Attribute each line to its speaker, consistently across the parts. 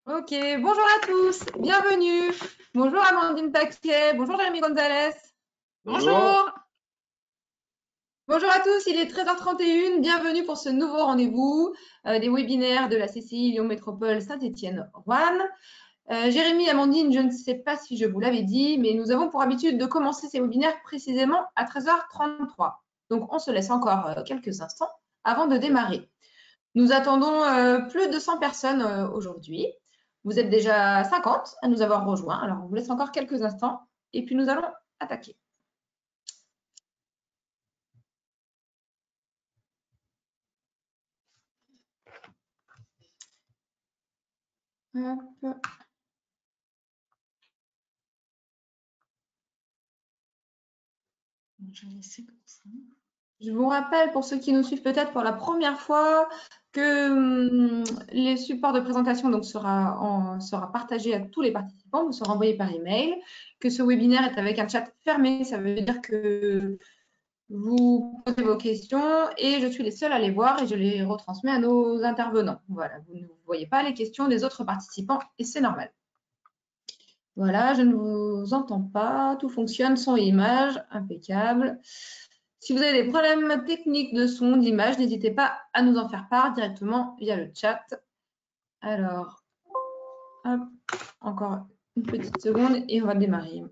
Speaker 1: Ok, bonjour à tous, bienvenue. Bonjour Amandine Paquet, bonjour Jérémy Gonzalez.
Speaker 2: Bonjour.
Speaker 1: Bonjour à tous, il est 13h31, bienvenue pour ce nouveau rendez-vous des webinaires de la CCI Lyon Métropole Saint-Étienne-Roanne. Jérémy, Amandine, je ne sais pas si je vous l'avais dit, mais nous avons pour habitude de commencer ces webinaires précisément à 13h33. Donc on se laisse encore quelques instants avant de démarrer. Nous attendons plus de 100 personnes aujourd'hui. Vous êtes déjà 50 à nous avoir rejoints. Alors, on vous laisse encore quelques instants et puis nous allons attaquer. Hop. Je vais laisser comme ça. Je vous rappelle, pour ceux qui nous suivent peut-être pour la première fois, que les supports de présentation donc, sera partagé à tous les participants, vous sera envoyé par email, que ce webinaire est avec un chat fermé, ça veut dire que vous posez vos questions et je suis les seuls à les voir et je les retransmets à nos intervenants. Voilà, vous ne voyez pas les questions des autres participants et c'est normal. Voilà, je ne vous entends pas, tout fonctionne, son et image, impeccable. Si vous avez des problèmes techniques de son, d'image, n'hésitez pas à nous en faire part directement via le chat. Alors, hop, encore une petite seconde et on va démarrer.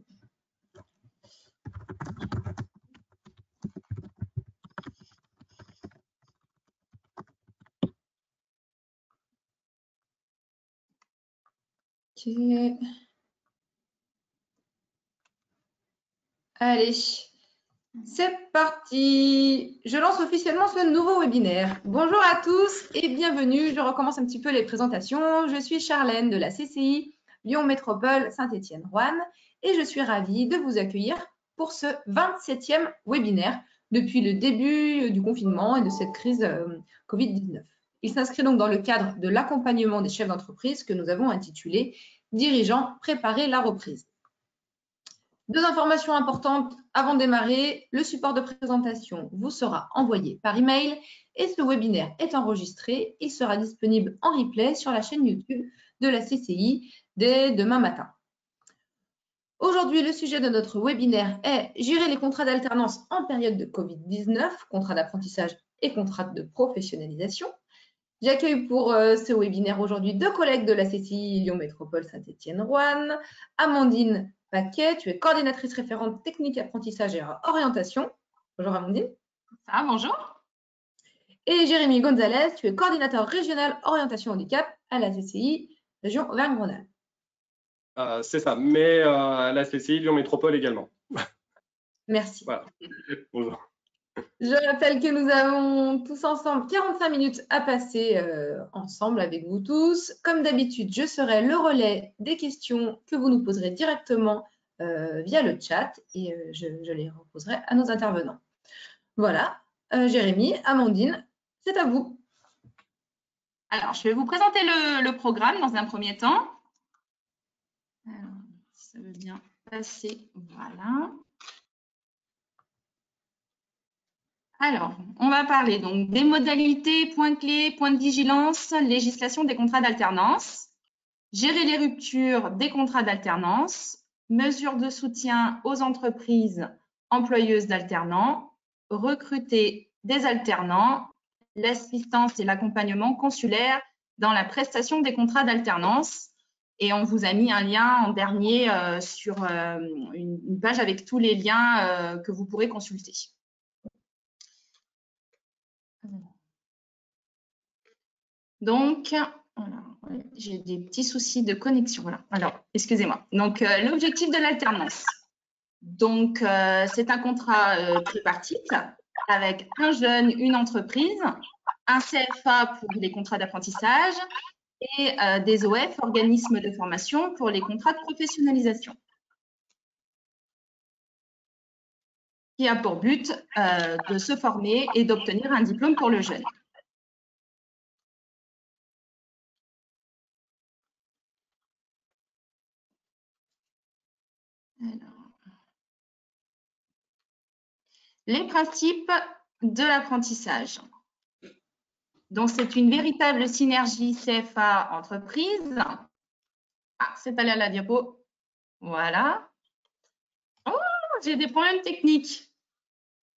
Speaker 1: Ok. Allez, c'est parti. Je lance officiellement ce nouveau webinaire. Bonjour à tous et bienvenue. Je recommence un petit peu les présentations. Je suis Charlène de la CCI Lyon Métropole Saint-Étienne-Roanne et je suis ravie de vous accueillir pour ce 27e webinaire depuis le début du confinement et de cette crise Covid-19. Il s'inscrit donc dans le cadre de l'accompagnement des chefs d'entreprise que nous avons intitulé « Dirigeants, préparer la reprise ». Deux informations importantes avant de démarrer. Le support de présentation vous sera envoyé par email et ce webinaire est enregistré. Il sera disponible en replay sur la chaîne YouTube de la CCI dès demain matin. Aujourd'hui, le sujet de notre webinaire est « Gérer les contrats d'alternance en période de Covid-19, contrats d'apprentissage et contrats de professionnalisation ». J'accueille pour ce webinaire aujourd'hui deux collègues de la CCI Lyon Métropole Saint-Étienne-Roanne, Amandine Paquet, tu es coordinatrice référente technique apprentissage et orientation. Bonjour Amandine.
Speaker 2: Bonjour.
Speaker 1: Et Jérémy Gonzalez, tu es coordinateur régional orientation handicap à la CCI région Auvergne-Rhône-Alpes.
Speaker 2: C'est ça, mais à la CCI Lyon Métropole également.
Speaker 1: Merci.
Speaker 2: Voilà. Bonjour.
Speaker 1: Je rappelle que nous avons tous ensemble 45 minutes à passer ensemble avec vous tous. Comme d'habitude, je serai le relais des questions que vous nous poserez directement via le chat et je les reposerai à nos intervenants. Voilà, Jérémy, Amandine, c'est à vous.
Speaker 3: Alors, je vais vous présenter le programme dans un premier temps. Alors, ça veut bien passer, voilà. Alors, on va parler donc des modalités, points clés, points de vigilance, législation des contrats d'alternance, gérer les ruptures des contrats d'alternance, mesures de soutien aux entreprises employeuses d'alternants, recruter des alternants, l'assistance et l'accompagnement consulaire dans la prestation des contrats d'alternance. Et on vous a mis un lien en dernier sur une page avec tous les liens que vous pourrez consulter. Donc, j'ai des petits soucis de connexion. Voilà. Alors, excusez-moi. Donc, l'objectif de l'alternance. Donc, c'est un contrat tripartite avec un jeune, une entreprise, un CFA pour les contrats d'apprentissage et des OF, organismes de formation, pour les contrats de professionnalisation, qui a pour but de se former et d'obtenir un diplôme pour le jeune. Alors, les principes de l'apprentissage. Donc, c'est une véritable synergie CFA-entreprise Ah, c'est allé à la diapo. Voilà. Oh, j'ai des problèmes techniques.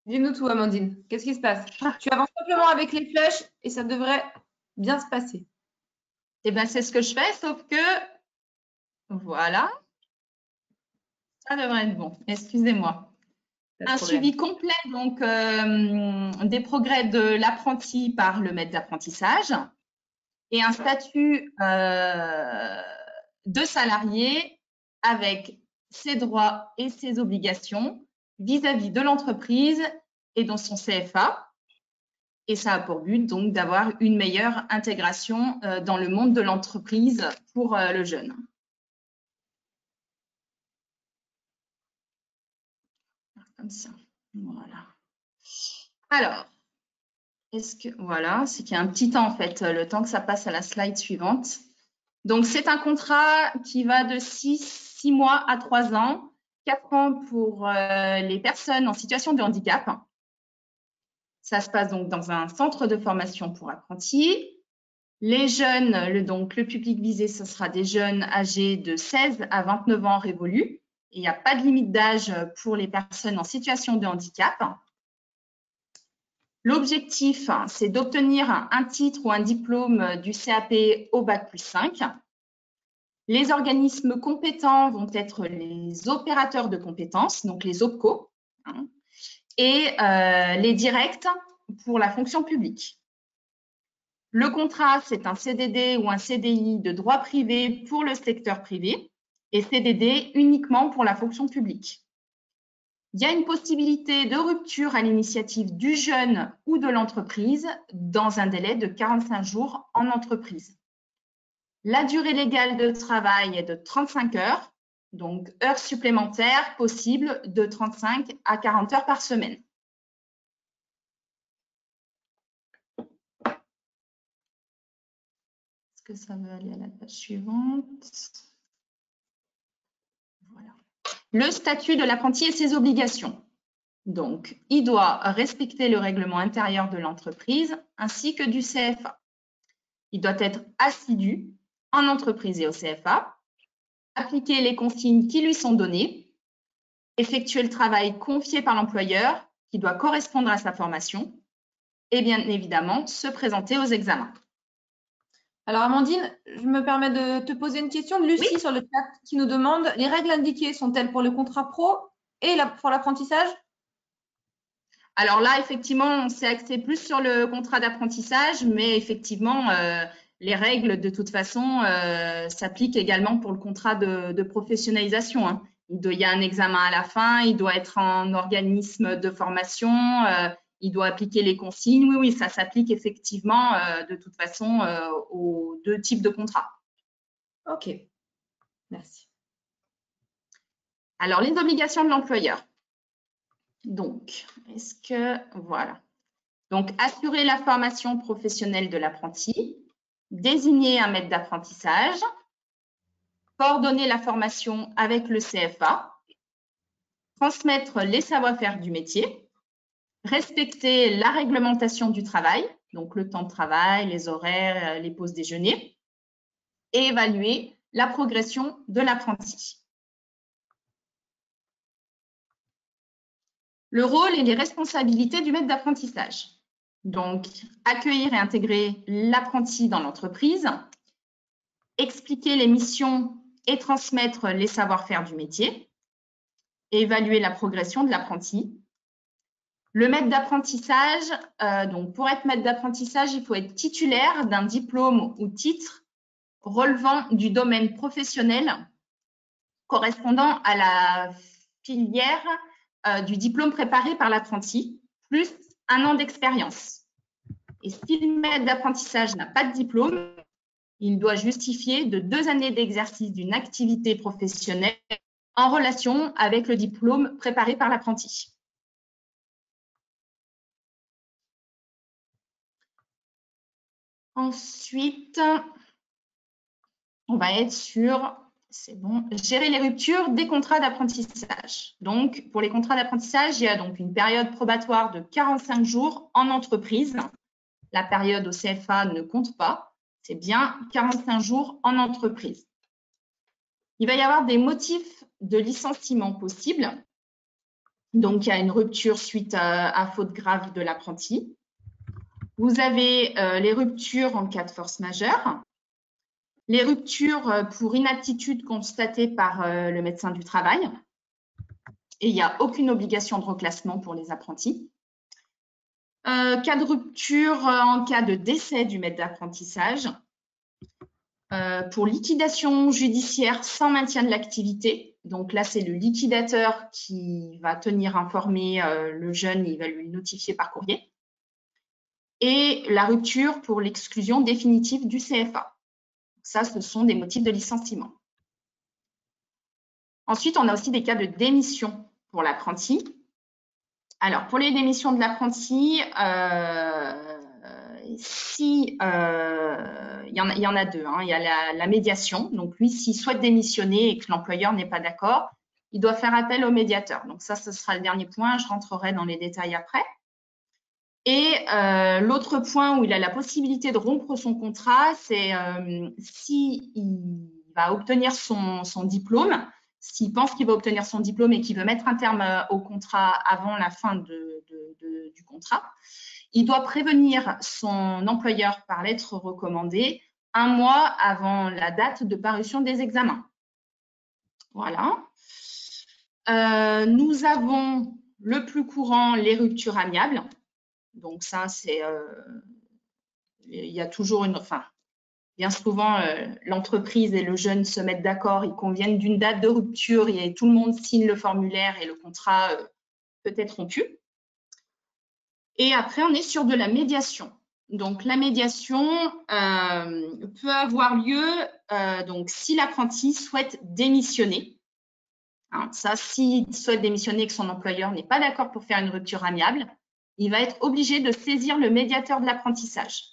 Speaker 1: Dis-nous tout, Amandine. Qu'est-ce qui se passe? Tu avances simplement avec les flèches et ça devrait bien se passer.
Speaker 3: Eh bien, c'est ce que je fais, sauf que, voilà, ça devrait être bon. Excusez-moi.
Speaker 1: Pas de
Speaker 3: Un
Speaker 1: problème.
Speaker 3: suivi complet donc, des progrès de l'apprenti par le maître d'apprentissage et un statut de salarié avec ses droits et ses obligations vis-à-vis de l'entreprise et dans son CFA. Et ça a pour but donc d'avoir une meilleure intégration dans le monde de l'entreprise pour le jeune. Comme ça, voilà. Alors, est-ce que, voilà, c'est qu'il y a un petit temps en fait, le temps que ça passe à la slide suivante. Donc, c'est un contrat qui va de 6 mois à 3 ans, 4 ans pour les personnes en situation de handicap. Ça se passe donc dans un centre de formation pour apprentis. Les jeunes, donc le public visé, ce sera des jeunes âgés de 16 à 29 ans révolus. Il n'y a pas de limite d'âge pour les personnes en situation de handicap. L'objectif, c'est d'obtenir un titre ou un diplôme du CAP au Bac+5. Les organismes compétents vont être les opérateurs de compétences, donc les OPCO, et les directs pour la fonction publique. Le contrat, c'est un CDD ou un CDI de droit privé pour le secteur privé et CDD uniquement pour la fonction publique. Il y a une possibilité de rupture à l'initiative du jeune ou de l'entreprise dans un délai de 45 jours en entreprise. La durée légale de travail est de 35 heures, donc heures supplémentaires possibles de 35 à 40 heures par semaine. Est-ce que ça veut aller à la page suivante? Voilà. Le statut de l'apprenti et ses obligations. Donc, il doit respecter le règlement intérieur de l'entreprise ainsi que du CFA. Il doit être assidu en entreprise et au CFA, appliquer les consignes qui lui sont données, effectuer le travail confié par l'employeur qui doit correspondre à sa formation et bien évidemment se présenter aux examens.
Speaker 1: Alors, Amandine, je me permets de te poser une question de Lucie
Speaker 3: Oui.
Speaker 1: sur le chat qui nous demande, les règles indiquées sont-elles pour le contrat pro et pour l'apprentissage?
Speaker 3: Alors là, effectivement, on s'est axé plus sur le contrat d'apprentissage, mais effectivement, les règles, de toute façon, s'appliquent également pour le contrat de professionnalisation, hein. Il y a un examen à la fin, il doit être en organisme de formation, il doit appliquer les consignes. Oui, oui, ça s'applique effectivement, de toute façon, aux deux types de contrats.
Speaker 1: Ok, merci.
Speaker 3: Alors, les obligations de l'employeur. Donc, est-ce que, voilà. Donc, assurer la formation professionnelle de l'apprenti, désigner un maître d'apprentissage, coordonner la formation avec le CFA, transmettre les savoir-faire du métier, respecter la réglementation du travail, donc le temps de travail, les horaires, les pauses déjeuner, et évaluer la progression de l'apprenti. Le rôle et les responsabilités du maître d'apprentissage. Donc, accueillir et intégrer l'apprenti dans l'entreprise, expliquer les missions et transmettre les savoir-faire du métier, et évaluer la progression de l'apprenti. Le maître d'apprentissage, donc pour être maître d'apprentissage, il faut être titulaire d'un diplôme ou titre relevant du domaine professionnel correspondant à la filière du diplôme préparé par l'apprenti, plus 1 an d'expérience. Et si le maître d'apprentissage n'a pas de diplôme, il doit justifier de 2 années d'exercice d'une activité professionnelle en relation avec le diplôme préparé par l'apprenti. Ensuite, on va être sur, c'est bon, gérer les ruptures des contrats d'apprentissage. Donc, pour les contrats d'apprentissage, il y a donc une période probatoire de 45 jours en entreprise. La période au CFA ne compte pas. C'est bien 45 jours en entreprise. Il va y avoir des motifs de licenciement possibles. Donc, il y a une rupture suite à faute grave de l'apprenti. Vous avez les ruptures en cas de force majeure, les ruptures pour inaptitude constatée par le médecin du travail. Et il n'y a aucune obligation de reclassement pour les apprentis. Cas de rupture en cas de décès du maître d'apprentissage. Pour liquidation judiciaire sans maintien de l'activité. Donc là, c'est le liquidateur qui va tenir informé le jeune, il va lui notifier par courrier. Et la rupture pour l'exclusion définitive du CFA. Ça, ce sont des motifs de licenciement. Ensuite, on a aussi des cas de démission pour l'apprenti. Alors, pour les démissions de l'apprenti, il y en a deux. Hein. Il y a la médiation. Donc, lui, s'il souhaite démissionner et que l'employeur n'est pas d'accord, il doit faire appel au médiateur. Donc, ça, ce sera le dernier point. Je rentrerai dans les détails après. Et l'autre point où il a la possibilité de rompre son contrat, c'est s'il va obtenir son diplôme, s'il pense qu'il va obtenir son diplôme et qu'il veut mettre un terme au contrat avant la fin du contrat, il doit prévenir son employeur par lettre recommandée 1 mois avant la date de parution des examens. Voilà. Nous avons le plus courant, les ruptures amiables. Donc ça, c'est, il y a toujours bien souvent, l'entreprise et le jeune se mettent d'accord, ils conviennent d'une date de rupture et tout le monde signe le formulaire et le contrat peut être rompu. Et après, on est sur de la médiation. Donc, la médiation peut avoir lieu donc, si l'apprenti souhaite démissionner. Hein, ça, s'il souhaite démissionner et que son employeur n'est pas d'accord pour faire une rupture amiable, il va être obligé de saisir le médiateur de l'apprentissage.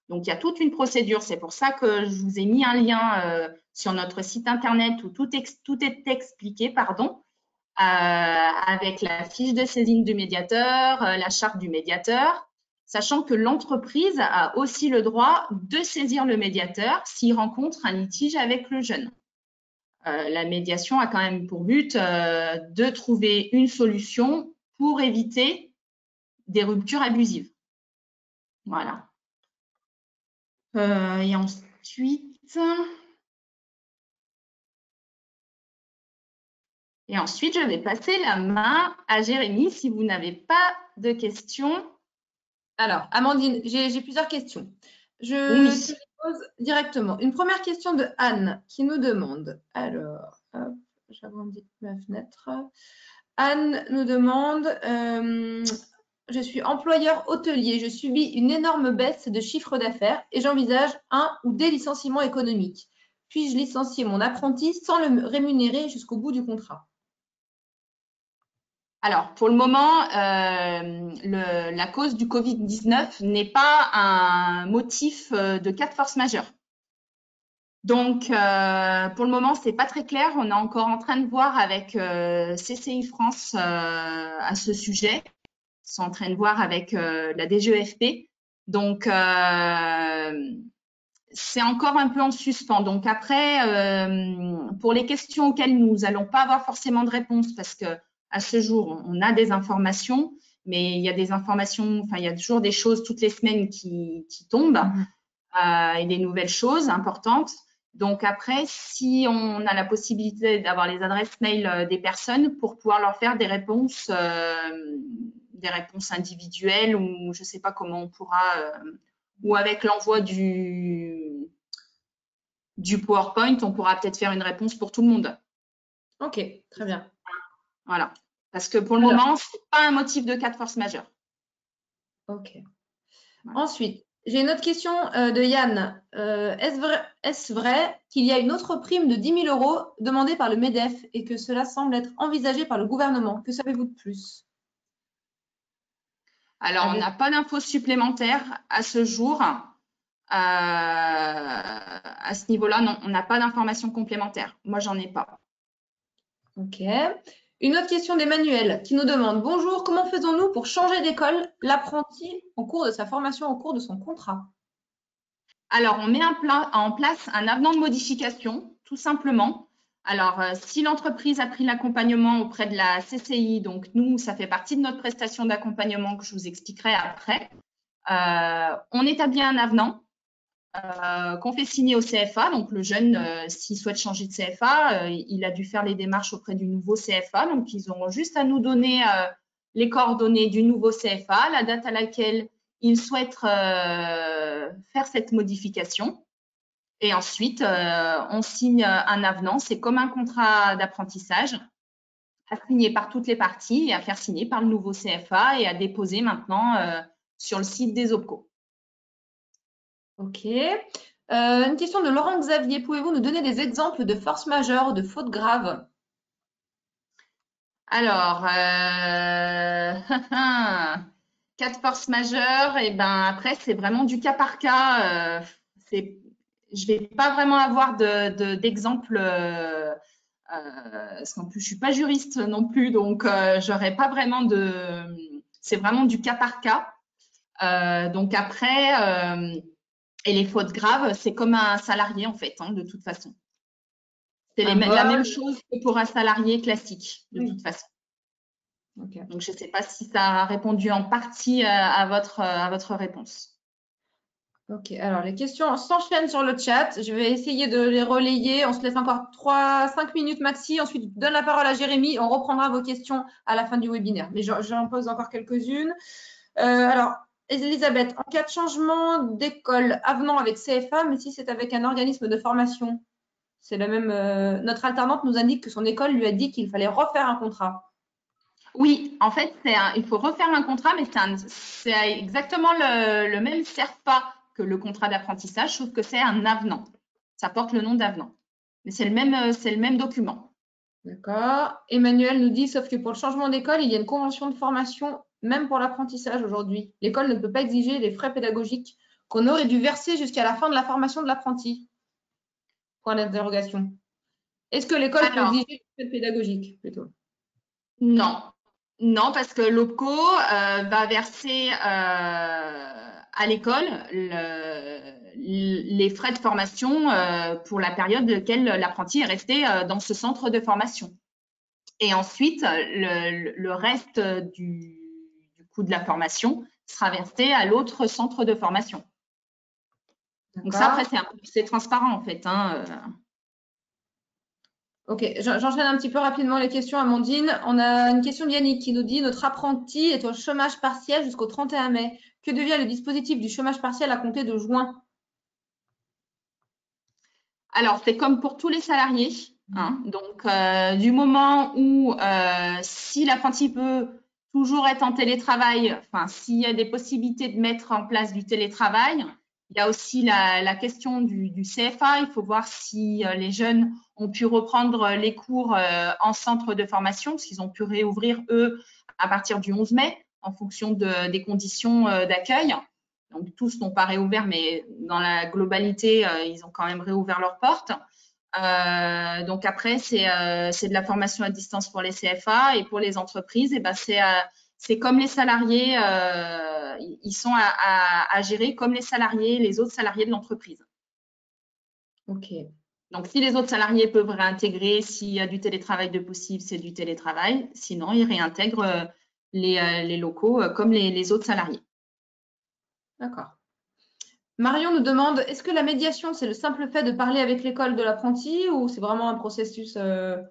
Speaker 3: Donc, il y a toute une procédure. C'est pour ça que je vous ai mis un lien sur notre site internet où tout est expliqué, avec la fiche de saisine du médiateur, la charte du médiateur, sachant que l'entreprise a aussi le droit de saisir le médiateur s'il rencontre un litige avec le jeune. La médiation a quand même pour but de trouver une solution pour éviter des ruptures abusives. Voilà. Et ensuite, je vais passer la main à Jérémy si vous n'avez pas de questions.
Speaker 1: Alors, Amandine, j'ai plusieurs questions. Je te les pose directement. Une première question de Anne qui nous demande. Alors, hop, j'agrandis ma fenêtre. Anne nous demande, je suis employeur hôtelier, je subis une énorme baisse de chiffre d'affaires et j'envisage un ou des licenciements économiques. Puis-je licencier mon apprenti sans le rémunérer jusqu'au bout du contrat?
Speaker 3: Alors, pour le moment, la cause du Covid-19 n'est pas un motif de cas de force majeure. Donc, pour le moment, ce n'est pas très clair. On est encore en train de voir avec CCI France à ce sujet. Ils sont en train de voir avec la DGEFP. Donc, c'est encore un peu en suspens. Donc, après, pour les questions auxquelles nous n'allons pas avoir forcément de réponse parce que à ce jour, on a des informations, mais il y a des informations, il y a toujours des choses toutes les semaines qui tombent et des nouvelles choses importantes. Donc après, si on a la possibilité d'avoir les adresses mail des personnes pour pouvoir leur faire des réponses individuelles ou je ne sais pas comment on pourra, ou avec l'envoi du PowerPoint, on pourra peut-être faire une réponse pour tout le monde.
Speaker 1: Ok, très bien.
Speaker 3: Voilà, parce que pour le moment, ce n'est pas un motif de cas de force majeure.
Speaker 1: Ok. Voilà. Ensuite, j'ai une autre question de Yann. Est-ce vrai qu'il y a une autre prime de 10 000 € demandée par le MEDEF et que cela semble être envisagé par le gouvernement? Que savez-vous de plus?
Speaker 3: Alors, on n'a pas d'infos supplémentaires à ce jour. À ce niveau-là, non, on n'a pas d'informations complémentaires. Moi, j'en ai pas.
Speaker 1: Ok. Une autre question d'Emmanuel qui nous demande « Bonjour, comment faisons-nous pour changer d'école l'apprenti en cours de sa formation, au cours de son contrat ?»
Speaker 3: Alors, on met en place un avenant de modification, tout simplement. Alors, si l'entreprise a pris l'accompagnement auprès de la CCI, donc nous, ça fait partie de notre prestation d'accompagnement que je vous expliquerai après, on établit un avenant qu'on fait signer au CFA. Donc, le jeune, s'il souhaite changer de CFA, il a dû faire les démarches auprès du nouveau CFA. Donc, ils auront juste à nous donner les coordonnées du nouveau CFA, la date à laquelle il souhaite faire cette modification. Et ensuite, on signe un avenant. C'est comme un contrat d'apprentissage à signer par toutes les parties et à faire signer par le nouveau CFA et à déposer maintenant sur le site des OPCO.
Speaker 1: Ok. Une question de Laurent Xavier. Pouvez-vous nous donner des exemples de force majeure ou de faute grave?
Speaker 3: Alors, cas de force majeure, et ben après, c'est vraiment du cas par cas. Je vais pas vraiment avoir d'exemple, parce qu'en plus, je suis pas juriste non plus, donc j'aurais pas vraiment c'est vraiment du cas par cas. Donc après, et les fautes graves, c'est comme un salarié en fait, hein, de toute façon. C'est la même chose que pour un salarié classique, de toute façon.
Speaker 1: Okay.
Speaker 3: Donc, je ne sais pas si ça a répondu en partie à votre réponse.
Speaker 1: Ok, alors les questions s'enchaînent sur le chat. Je vais essayer de les relayer. On se laisse encore 5 minutes maxi. Ensuite, je donne la parole à Jérémy. On reprendra vos questions à la fin du webinaire. Mais j'en pose encore quelques-unes. Alors, Elisabeth, en cas de changement d'école, avenant avec CFA, mais si c'est avec un organisme de formation, c'est le même. Notre alternante nous indique que son école lui a dit qu'il fallait refaire un contrat.
Speaker 3: Oui, en fait, il faut refaire un contrat, mais c'est exactement le même CERFA que le contrat d'apprentissage, sauf que c'est un avenant. Ça porte le nom d'avenant. Mais c'est le même document.
Speaker 1: D'accord. Emmanuel nous dit, sauf que pour le changement d'école, il y a une convention de formation, même pour l'apprentissage aujourd'hui. L'école ne peut pas exiger les frais pédagogiques qu'on aurait dû verser jusqu'à la fin de la formation de l'apprenti. Point d'interrogation. Est-ce que l'école peut exiger les frais pédagogiques plutôt?
Speaker 3: Non. Non, parce que l'OPCO va verser à l'école les frais de formation pour la période laquelle l'apprenti est resté dans ce centre de formation. Et ensuite, le reste du coût de la formation sera versé à l'autre centre de formation. Donc ça, après, c'est transparent en fait. Hein.
Speaker 1: Ok, j'enchaîne un petit peu rapidement les questions, Amandine. On a une question de Yannick qui nous dit « Notre apprenti est au chômage partiel jusqu'au 31 mai. Que devient le dispositif du chômage partiel à compter de juin ?»
Speaker 3: Alors, c'est comme pour tous les salariés. Hein. Donc, du moment où si l'apprenti peut toujours être en télétravail, enfin, s'il y a des possibilités de mettre en place du télétravail, il y a aussi la question du CFA. Il faut voir si les jeunes ont pu reprendre les cours en centre de formation, parce qu'ils ont pu réouvrir, eux, à partir du 11 mai, en fonction des conditions d'accueil. Donc, tous n'ont pas réouvert, mais dans la globalité, ils ont quand même réouvert leurs portes. Donc, après, c'est de la formation à distance pour les CFA et pour les entreprises, et ben, c'est comme les salariés, ils sont à gérer comme les autres salariés de l'entreprise.
Speaker 1: Ok.
Speaker 3: Donc, si les autres salariés peuvent réintégrer, s'il y a du télétravail de possible, c'est du télétravail. Sinon, ils réintègrent les locaux comme les autres salariés.
Speaker 1: D'accord. Marion nous demande, est-ce que la médiation, c'est le simple fait de parler avec l'école de l'apprenti ou c'est vraiment un processus un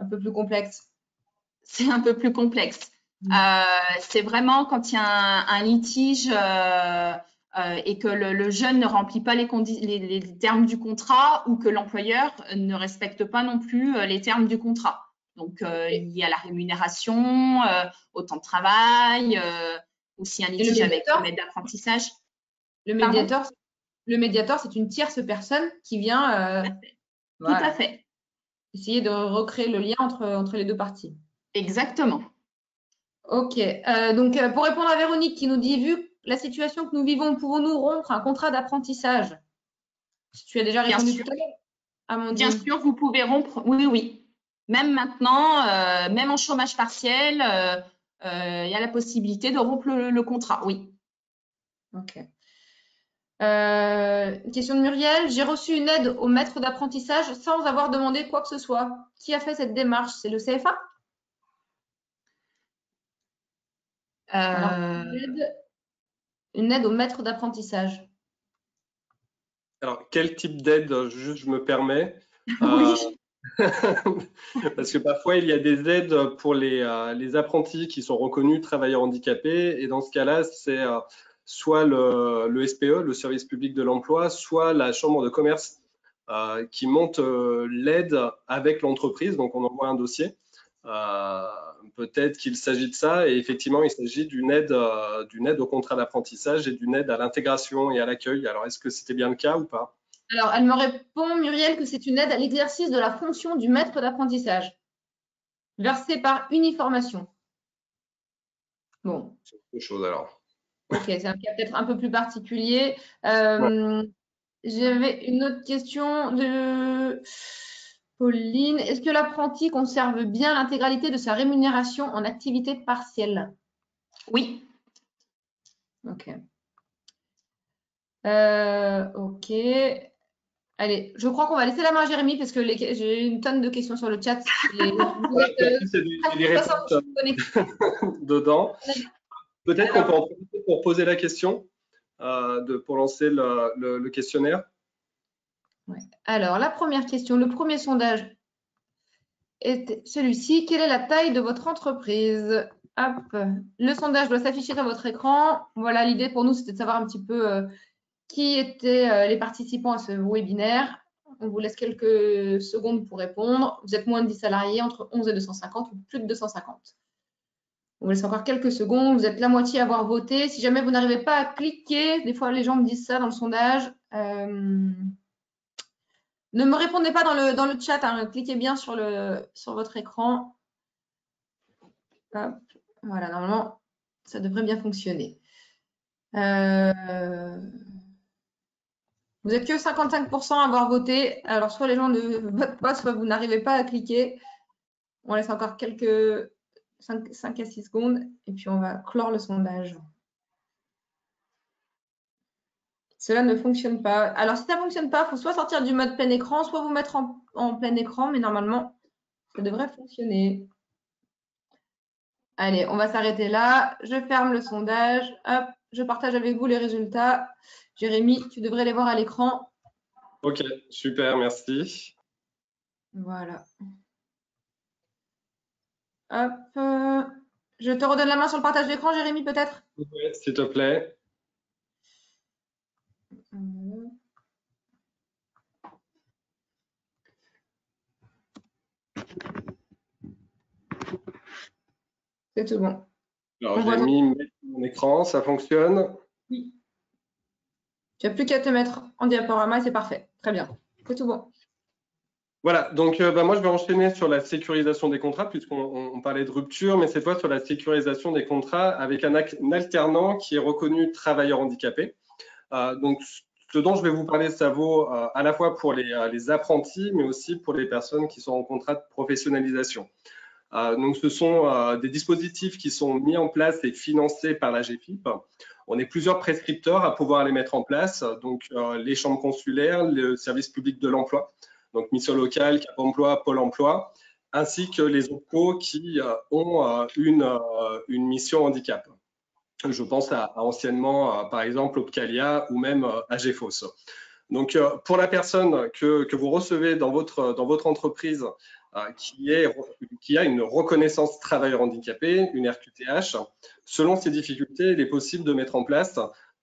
Speaker 1: peu plus complexe?
Speaker 3: C'est un peu plus complexe. C'est vraiment quand il y a un litige et que le jeune ne remplit pas les termes du contrat ou que l'employeur ne respecte pas non plus les termes du contrat. Donc, il y a la rémunération, au temps de travail, aussi un litige avec le maître d'apprentissage.
Speaker 1: Le médiateur, c'est une tierce personne qui vient
Speaker 3: Tout à fait.
Speaker 1: Essayer de recréer le lien entre les deux parties.
Speaker 3: Exactement.
Speaker 1: Ok. Donc, pour répondre à Véronique qui nous dit, vu la situation que nous vivons, pouvons-nous rompre un contrat d'apprentissage? Tu as déjà répondu tout à l'heure, Amandine.
Speaker 3: Bien sûr, vous pouvez rompre. Oui, oui. Même maintenant, même en chômage partiel, il y a la possibilité de rompre le contrat. Oui.
Speaker 1: Ok. Question de Muriel. J'ai reçu une aide au maître d'apprentissage sans avoir demandé quoi que ce soit. Qui a fait cette démarche? C'est le CFA? Alors, une aide au maître d'apprentissage.
Speaker 2: Alors, quel type d'aide, juste je me permets?
Speaker 1: Oui.
Speaker 2: Parce que parfois, il y a des aides pour les apprentis qui sont reconnus travailleurs handicapés. Et dans ce cas-là, c'est soit le SPE, le service public de l'emploi, soit la chambre de commerce qui monte l'aide avec l'entreprise. Donc, on envoie un dossier. Peut-être qu'il s'agit de ça. Et effectivement, il s'agit d'une aide au contrat d'apprentissage et d'une aide à l'intégration et à l'accueil. Alors, est-ce que c'était bien le cas ou pas?
Speaker 1: Alors, elle me répond, Muriel, que c'est une aide à l'exercice de la fonction du maître d'apprentissage, versée par uniformation. Bon.
Speaker 2: C'est autre chose alors.
Speaker 1: Ok, c'est un cas peut-être un peu plus particulier.
Speaker 2: Ouais.
Speaker 1: J'avais une autre question de Pauline. Est-ce que l'apprenti conserve bien l'intégralité de sa rémunération en activité partielle?
Speaker 3: Oui.
Speaker 1: Ok. Ok. Allez, je crois qu'on va laisser la main à Jérémy parce que j'ai une tonne de questions sur le chat. Vous
Speaker 2: Ouais,
Speaker 1: êtes,
Speaker 2: puis il y a des réponses
Speaker 1: 60 connectés.
Speaker 2: dedans. Peut-être qu'on
Speaker 1: Alors,
Speaker 2: peut en profiter pour poser la question, pour lancer le questionnaire.
Speaker 1: ouais. Alors, la première question, le premier sondage est celui-ci. Quelle est la taille de votre entreprise? Hop. Le sondage doit s'afficher sur votre écran. Voilà, l'idée pour nous, c'était de savoir un petit peu qui étaient les participants à ce webinaire. On vous laisse quelques secondes pour répondre. Vous êtes moins de 10 salariés, entre 11 et 250 ou plus de 250. On vous laisse encore quelques secondes. Vous êtes la moitié à avoir voté. Si jamais vous n'arrivez pas à cliquer, des fois les gens me disent ça dans le sondage, ne me répondez pas dans le chat, hein. Cliquez bien sur votre écran. Hop. Voilà, normalement, ça devrait bien fonctionner. Vous n'êtes que 55% à avoir voté. Alors, soit les gens ne votent pas, soit vous n'arrivez pas à cliquer. On laisse encore quelques 5 à 6 secondes et puis on va clore le sondage. Cela ne fonctionne pas. Alors, si ça ne fonctionne pas, il faut soit sortir du mode plein écran, soit vous mettre en plein écran, mais normalement, ça devrait fonctionner. Allez, on va s'arrêter là. Je ferme le sondage. Hop, je partage avec vous les résultats. Jérémy, tu devrais les voir à l'écran.
Speaker 2: Ok, super, merci.
Speaker 1: Voilà. Hop. Je te redonne la main sur le partage d'écran, Jérémy, peut-être?
Speaker 2: Ouais, s'il te plaît.
Speaker 1: C'est tout bon.
Speaker 2: Alors, j'ai mis mon écran, ça fonctionne.
Speaker 1: Oui. Tu n'as plus qu'à te mettre en diaporama, c'est parfait. Très bien. C'est tout bon.
Speaker 2: Voilà, donc moi je vais enchaîner sur la sécurisation des contrats puisqu'on parlait de rupture, mais cette fois sur la sécurisation des contrats avec un alternant qui est reconnu travailleur handicapé. Donc ce dont je vais vous parler, ça vaut à la fois pour les apprentis, mais aussi pour les personnes qui sont en contrat de professionnalisation. Donc ce sont des dispositifs qui sont mis en place et financés par la GFIP. On est plusieurs prescripteurs à pouvoir les mettre en place, donc les chambres consulaires, le service public de l'emploi, donc mission locale, Cap emploi, Pôle emploi, ainsi que les OPCO qui ont une mission handicap. Je pense à anciennement, par exemple, Opcalia ou même AGFOS. Donc, pour la personne que vous recevez dans votre entreprise qui a une reconnaissance travailleur handicapé, une RQTH, selon ses difficultés, il est possible de mettre en place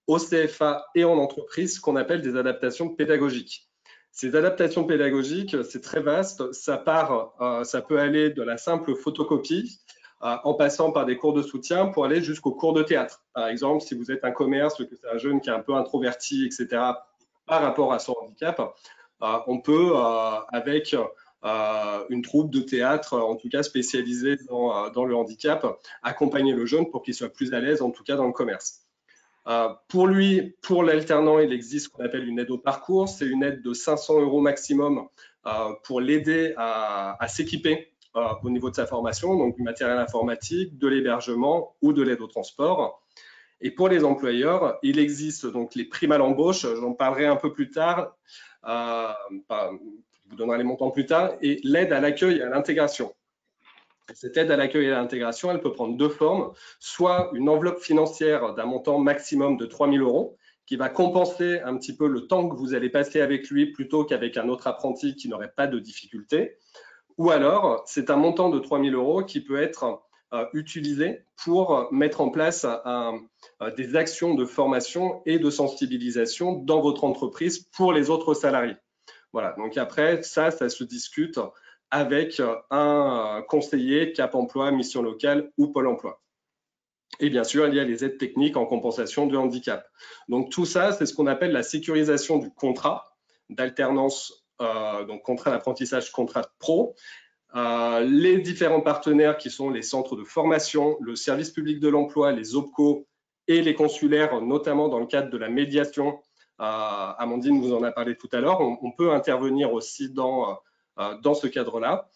Speaker 2: au CFA et en entreprise ce qu'on appelle des adaptations pédagogiques. Ces adaptations pédagogiques, c'est très vaste. Ça peut aller de la simple photocopie en passant par des cours de soutien pour aller jusqu'aux cours de théâtre. Par exemple, si vous êtes un commerce, que c'est un jeune qui est un peu introverti, etc., par rapport à son handicap, on peut, avec une troupe de théâtre, en tout cas spécialisée dans le handicap, accompagner le jeune pour qu'il soit plus à l'aise, en tout cas dans le commerce. Pour lui, pour l'alternant, il existe ce qu'on appelle une aide au parcours. C'est une aide de 500 € maximum pour l'aider à s'équiper au niveau de sa formation, donc du matériel informatique, de l'hébergement ou de l'aide au transport. Et pour les employeurs, il existe donc les primes à l'embauche, j'en parlerai un peu plus tard, je vous donnerai les montants plus tard, et l'aide à l'accueil et à l'intégration. Cette aide à l'accueil et à l'intégration, elle peut prendre deux formes, soit une enveloppe financière d'un montant maximum de 3 000 € qui va compenser un petit peu le temps que vous allez passer avec lui plutôt qu'avec un autre apprenti qui n'aurait pas de difficulté. Ou alors, c'est un montant de 3 000 € qui peut être utilisé pour mettre en place des actions de formation et de sensibilisation dans votre entreprise pour les autres salariés. Voilà, donc après, ça se discute avec un conseiller Cap Emploi, Mission Locale ou Pôle Emploi. Et bien sûr, il y a les aides techniques en compensation de handicap. Donc tout ça, c'est ce qu'on appelle la sécurisation du contrat d'alternance, donc contrat d'apprentissage, contrat de pro. Les différents partenaires qui sont les centres de formation, le service public de l'emploi, les OPCO et les consulaires, notamment dans le cadre de la médiation. Amandine vous en a parlé tout à l'heure. On peut intervenir aussi dans ce cadre-là.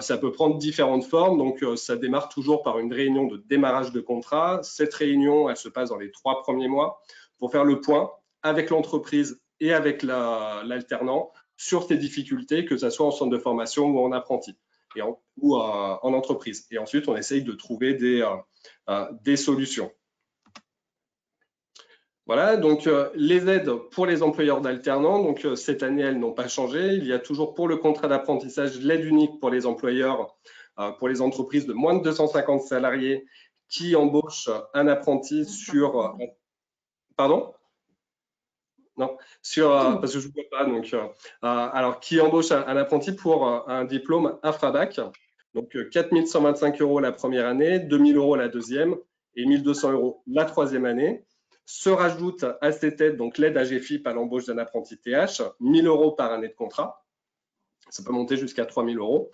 Speaker 2: Ça peut prendre différentes formes, donc ça démarre toujours par une réunion de démarrage de contrat. Cette réunion, elle se passe dans les 3 premiers mois pour faire le point avec l'entreprise et avec l'alternant sur ses difficultés, que ce soit en centre de formation ou en apprenti ou en entreprise. Et ensuite, on essaye de trouver des solutions. Voilà, donc les aides pour les employeurs d'alternants, donc cette année, elles n'ont pas changé. Il y a toujours pour le contrat d'apprentissage l'aide unique pour les employeurs, pour les entreprises de moins de 250 salariés qui embauchent un apprenti sur… Pardon ? Non, parce que je ne vois pas. Donc, alors, qui embauche un apprenti pour un diplôme infrabac. Donc, 4 125 € la première année, 2 000 € la deuxième et 1 200 € la troisième année. Se rajoute à cette aide donc l'aide AGFIP à l'embauche d'un apprenti TH, 1 000 € par année de contrat. Ça peut monter jusqu'à 3 000 €.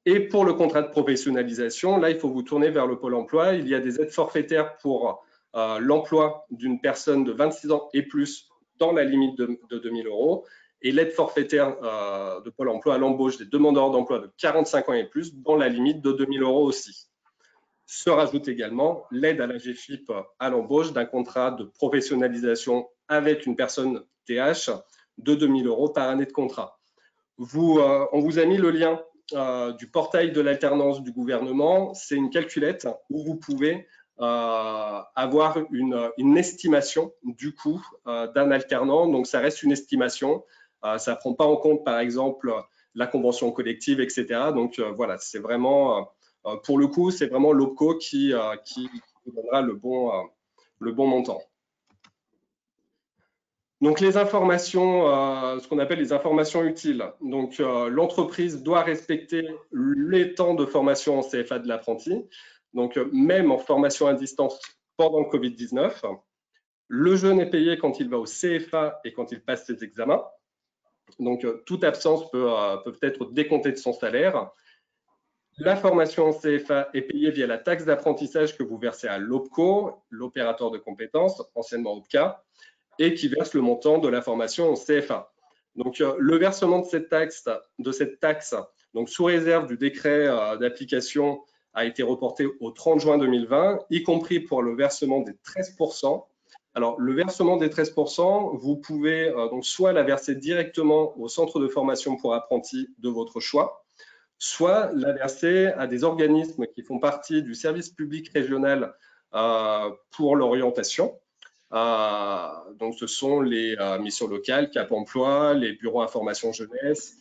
Speaker 2: Et pour le contrat de professionnalisation, là, il faut vous tourner vers le Pôle emploi. Il y a des aides forfaitaires pour l'emploi d'une personne de 26 ans et plus dans la limite de 2 000 € et l'aide forfaitaire de Pôle emploi à l'embauche des demandeurs d'emploi de 45 ans et plus dans la limite de 2 000 € aussi. Se rajoute également l'aide à la GFIP à l'embauche d'un contrat de professionnalisation avec une personne TH de 2 000 € par année de contrat. On vous a mis le lien du portail de l'alternance du gouvernement. C'est une calculette où vous pouvez avoir une estimation du coût d'un alternant. Donc, ça reste une estimation. Ça ne prend pas en compte, par exemple, la convention collective, etc. Donc, voilà, c'est vraiment… pour le coup, c'est vraiment l'OPCO qui vous donnera le bon montant. Donc, les informations, ce qu'on appelle les informations utiles. Donc, l'entreprise doit respecter les temps de formation en CFA de l'apprenti. Donc, même en formation à distance pendant le Covid-19. Le jeune est payé quand il va au CFA et quand il passe ses examens. Donc, toute absence peut être décomptée de son salaire. La formation en CFA est payée via la taxe d'apprentissage que vous versez à l'OPCO, l'opérateur de compétences, anciennement OPCA, et qui verse le montant de la formation en CFA. Donc, le versement de cette taxe, donc sous réserve du décret d'application, a été reporté au 30 juin 2020, y compris pour le versement des 13%. Alors, le versement des 13%, vous pouvez donc soit la verser directement au centre de formation pour apprentis de votre choix, soit la verser à des organismes qui font partie du service public régional pour l'orientation. Donc, ce sont les missions locales, Cap Emploi, les bureaux information jeunesse,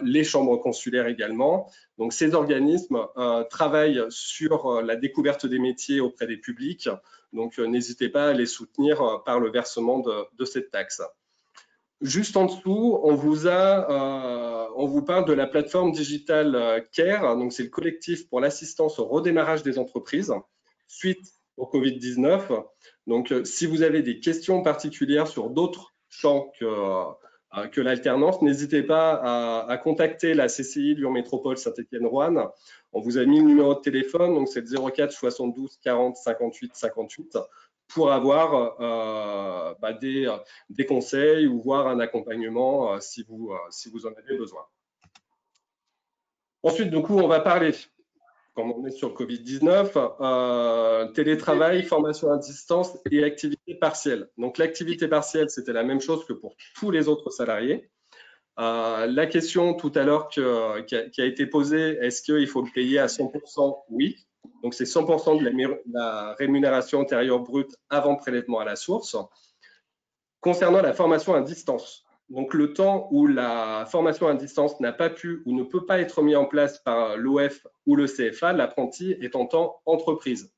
Speaker 2: les chambres consulaires également. Donc, ces organismes travaillent sur la découverte des métiers auprès des publics. Donc, n'hésitez pas à les soutenir par le versement de cette taxe. Juste en dessous, on vous parle de la plateforme Digital Care. Donc, c'est le collectif pour l'assistance au redémarrage des entreprises suite au Covid-19. Donc, si vous avez des questions particulières sur d'autres champs que l'alternance, n'hésitez pas à contacter la CCI Lyon Métropole Saint-Étienne-Roanne. On vous a mis le numéro de téléphone, donc c'est le 04 72 40 58 58 pour avoir des conseils ou voir un accompagnement si vous en avez besoin. Ensuite, du coup, on va parler quand on est sur le Covid-19, télétravail, formation à distance et activité partielle. Donc, l'activité partielle, c'était la même chose que pour tous les autres salariés. La question tout à l'heure qui a été posée, est-ce qu'il faut le payer à 100%? Oui. Donc, c'est 100% de la rémunération antérieure brute avant prélèvement à la source. Concernant la formation à distance, donc le temps où la formation à distance n'a pas pu ou ne peut pas être mis en place par l'OF ou le CFA, l'apprenti est en temps entreprise.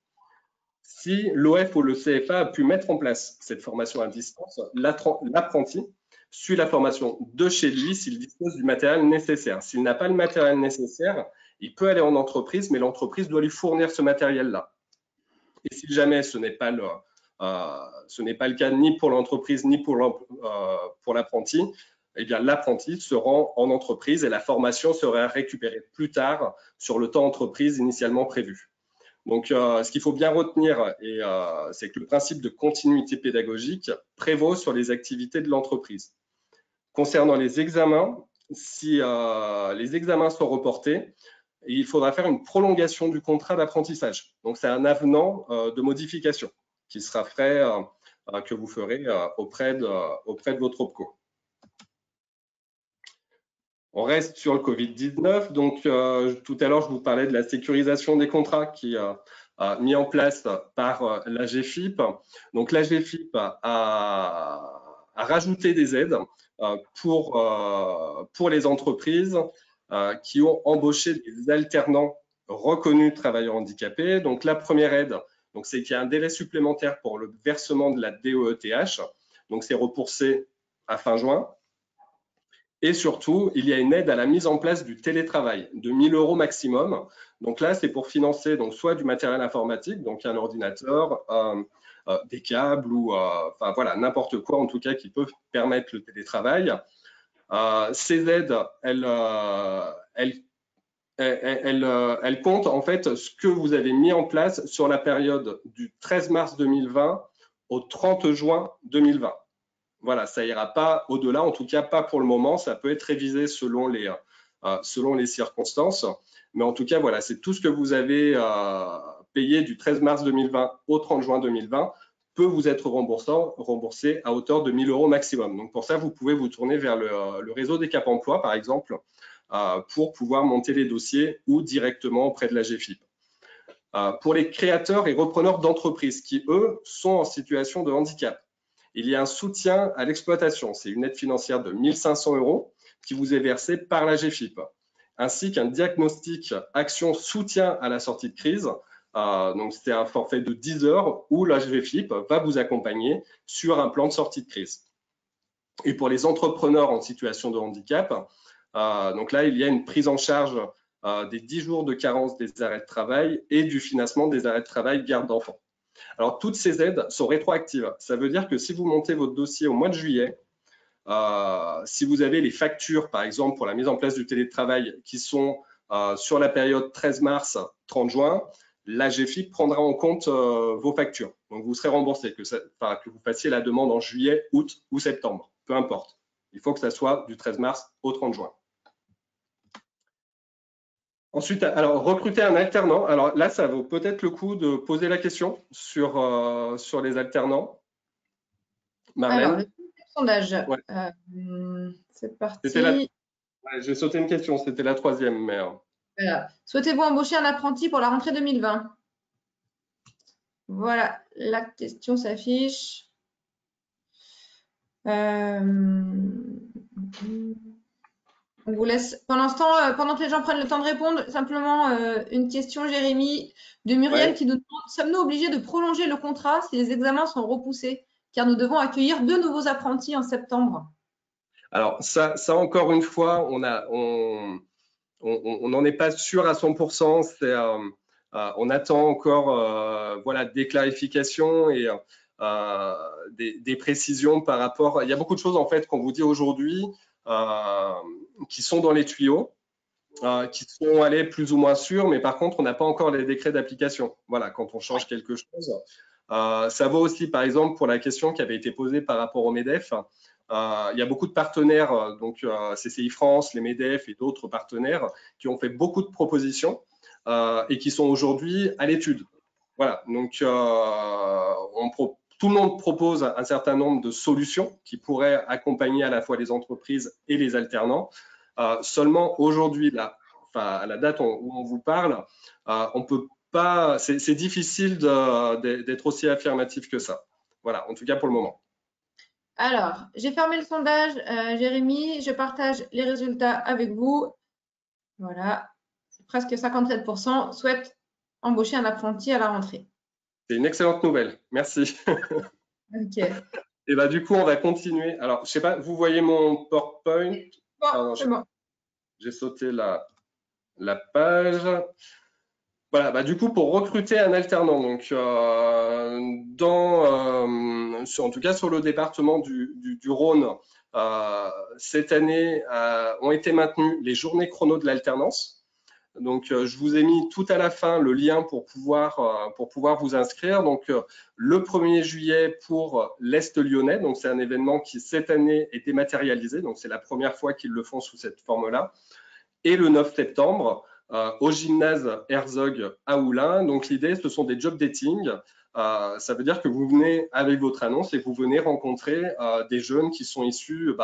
Speaker 2: Si l'OF ou le CFA a pu mettre en place cette formation à distance, l'apprenti suit la formation de chez lui s'il dispose du matériel nécessaire. S'il n'a pas le matériel nécessaire, il peut aller en entreprise, mais l'entreprise doit lui fournir ce matériel-là. Et si jamais ce n'est pas le cas ni pour l'entreprise ni pour l'apprenti, eh bien l'apprenti se rend en entreprise et la formation sera récupérée plus tard sur le temps entreprise initialement prévu. Donc, ce qu'il faut bien retenir, c'est que le principe de continuité pédagogique prévaut sur les activités de l'entreprise. Concernant les examens, si les examens sont reportés, il faudra faire une prolongation du contrat d'apprentissage. Donc, c'est un avenant de modification qui sera fait, que vous ferez auprès de votre OPCO. On reste sur le Covid-19. Donc, tout à l'heure, je vous parlais de la sécurisation des contrats qui est mis en place par l'AGFIP. Donc, l'AGFIP a rajouté des aides pour les entreprises qui ont embauché des alternants reconnus travailleurs handicapés. Donc, la première aide, c'est qu'il y a un délai supplémentaire pour le versement de la DOETH. Donc, c'est repoussé à fin juin. Et surtout, il y a une aide à la mise en place du télétravail de 1 000 € maximum. Donc là, c'est pour financer soit du matériel informatique, donc un ordinateur, des câbles ou enfin voilà, n'importe quoi en tout cas qui peut permettre le télétravail. Ces aides, elles comptent en fait ce que vous avez mis en place sur la période du 13 mars 2020 au 30 juin 2020. Voilà, ça ira pas au-delà, en tout cas pas pour le moment. Ça peut être révisé selon les circonstances. Mais en tout cas, voilà, c'est tout ce que vous avez payé du 13 mars 2020 au 30 juin 2020 peut vous être remboursé à hauteur de 1 000 € maximum. Donc pour ça, vous pouvez vous tourner vers le réseau des Cap Emploi, par exemple, pour pouvoir monter les dossiers ou directement auprès de la GFIP. Pour les créateurs et repreneurs d'entreprises qui, eux, sont en situation de handicap, il y a un soutien à l'exploitation. C'est une aide financière de 1 500 € qui vous est versée par la GFIP, ainsi qu'un diagnostic action soutien à la sortie de crise. Donc, c'est un forfait de 10 heures où la GFIP va vous accompagner sur un plan de sortie de crise. Et pour les entrepreneurs en situation de handicap, donc là, il y a une prise en charge des 10 jours de carence des arrêts de travail et du financement des arrêts de travail garde d'enfants. Alors, toutes ces aides sont rétroactives. Ça veut dire que si vous montez votre dossier au mois de juillet, si vous avez les factures, par exemple, pour la mise en place du télétravail qui sont sur la période 13 mars, 30 juin, la GFIP prendra en compte vos factures. Donc, vous serez remboursé, que vous fassiez la demande en juillet, août ou septembre, peu importe. Il faut que ça soit du 13 mars au 30 juin. Ensuite, alors, recruter un alternant. Alors là, ça vaut peut-être le coup de poser la question sur les alternants. Marlène.
Speaker 1: Alors, le sondage.
Speaker 2: Ouais.
Speaker 1: C'est parti.
Speaker 2: J'ai sauté une question, c'était la troisième. Mais...
Speaker 1: Voilà. Souhaitez-vous embaucher un apprenti pour la rentrée 2020? Voilà, la question s'affiche. On vous laisse, pendant que les gens prennent le temps de répondre, simplement une question, Jérémy, de Muriel qui nous demande: sommes-nous obligés de prolonger le contrat si les examens sont repoussés, car nous devons accueillir 2 nouveaux apprentis en septembre?
Speaker 2: Alors, ça encore une fois, on n'en est pas sûr à 100%. On attend encore voilà, des clarifications et des précisions par rapport… Il y a beaucoup de choses en fait qu'on vous dit aujourd'hui qui sont dans les tuyaux, qui sont allés plus ou moins sûrs, mais par contre, on n'a pas encore les décrets d'application. Voilà, quand on change quelque chose. Ça vaut aussi, par exemple, pour la question qui avait été posée par rapport au MEDEF. Il y a beaucoup de partenaires, donc CCI France, les MEDEF et d'autres partenaires qui ont fait beaucoup de propositions et qui sont aujourd'hui à l'étude. Voilà, donc tout le monde propose un certain nombre de solutions qui pourraient accompagner à la fois les entreprises et les alternants. Seulement aujourd'hui, à la date où on vous parle, on peut pas, c'est difficile d'être aussi affirmatif que ça. Voilà, en tout cas pour le moment.
Speaker 1: Alors, j'ai fermé le sondage, Jérémy. Je partage les résultats avec vous. Voilà, presque 57% souhaitent embaucher un apprenti à la rentrée.
Speaker 2: C'est une excellente nouvelle. Merci.
Speaker 1: Ok.
Speaker 2: Et bah, du coup, on va continuer. Alors, je sais pas, vous voyez mon PowerPoint?
Speaker 1: Bon, c'est bon.
Speaker 2: J'ai sauté la page. Voilà, bah, du coup, pour recruter un alternant, donc en tout cas sur le département du Rhône, cette année ont été maintenues les journées chrono de l'alternance. Donc, je vous ai mis tout à la fin le lien pour pouvoir vous inscrire. Donc, le 1er juillet pour l'Est lyonnais. Donc, c'est un événement qui, cette année, est dématérialisé. Donc, c'est la première fois qu'ils le font sous cette forme-là. Et le 9 septembre, au gymnase Herzog à Oulin. Donc, l'idée, ce sont des job dating. Ça veut dire que vous venez avec votre annonce et vous venez rencontrer des jeunes qui sont issus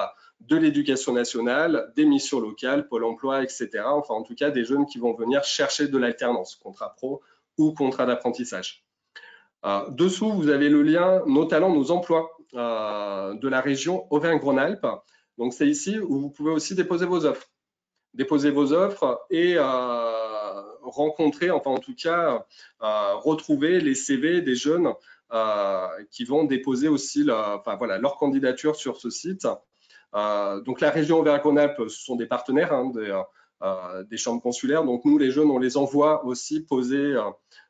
Speaker 2: de l'éducation nationale, des missions locales, Pôle emploi, etc. Enfin, en tout cas, des jeunes qui vont venir chercher de l'alternance, contrat pro ou contrat d'apprentissage. Dessous, vous avez le lien Nos talents, nos emplois de la région Auvergne-Rhône-Alpes. Donc, c'est ici où vous pouvez aussi déposer vos offres. Déposer vos offres et rencontrer, enfin en tout cas, retrouver les CV des jeunes qui vont déposer aussi leur candidature sur ce site. Donc la région Auvergne-Rhône-Alpes, ce sont des partenaires des chambres consulaires. Donc nous, les jeunes, on les envoie aussi poser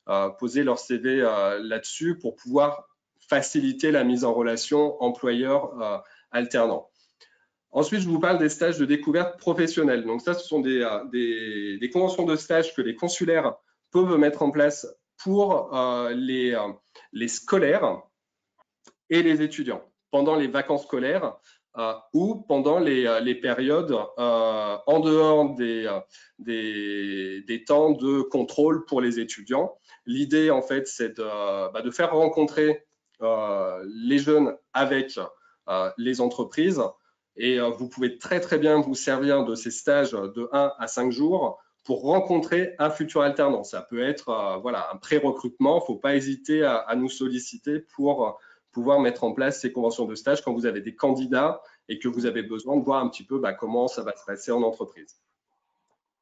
Speaker 2: leur CV là-dessus pour pouvoir faciliter la mise en relation employeur alternant. Ensuite, je vous parle des stages de découverte professionnelle. Donc ça, ce sont des conventions de stage que les consulaires peuvent mettre en place pour les scolaires et les étudiants pendant les vacances scolaires ou pendant les périodes en dehors des temps de contrôle pour les étudiants. L'idée, en fait, c'est de faire rencontrer les jeunes avec les entreprises. Et vous pouvez très, très bien vous servir de ces stages de 1 à 5 jours pour rencontrer un futur alternant. Ça peut être un pré-recrutement. Il ne faut pas hésiter à nous solliciter pour pouvoir mettre en place ces conventions de stage quand vous avez des candidats et que vous avez besoin de voir un petit peu comment ça va se passer en entreprise.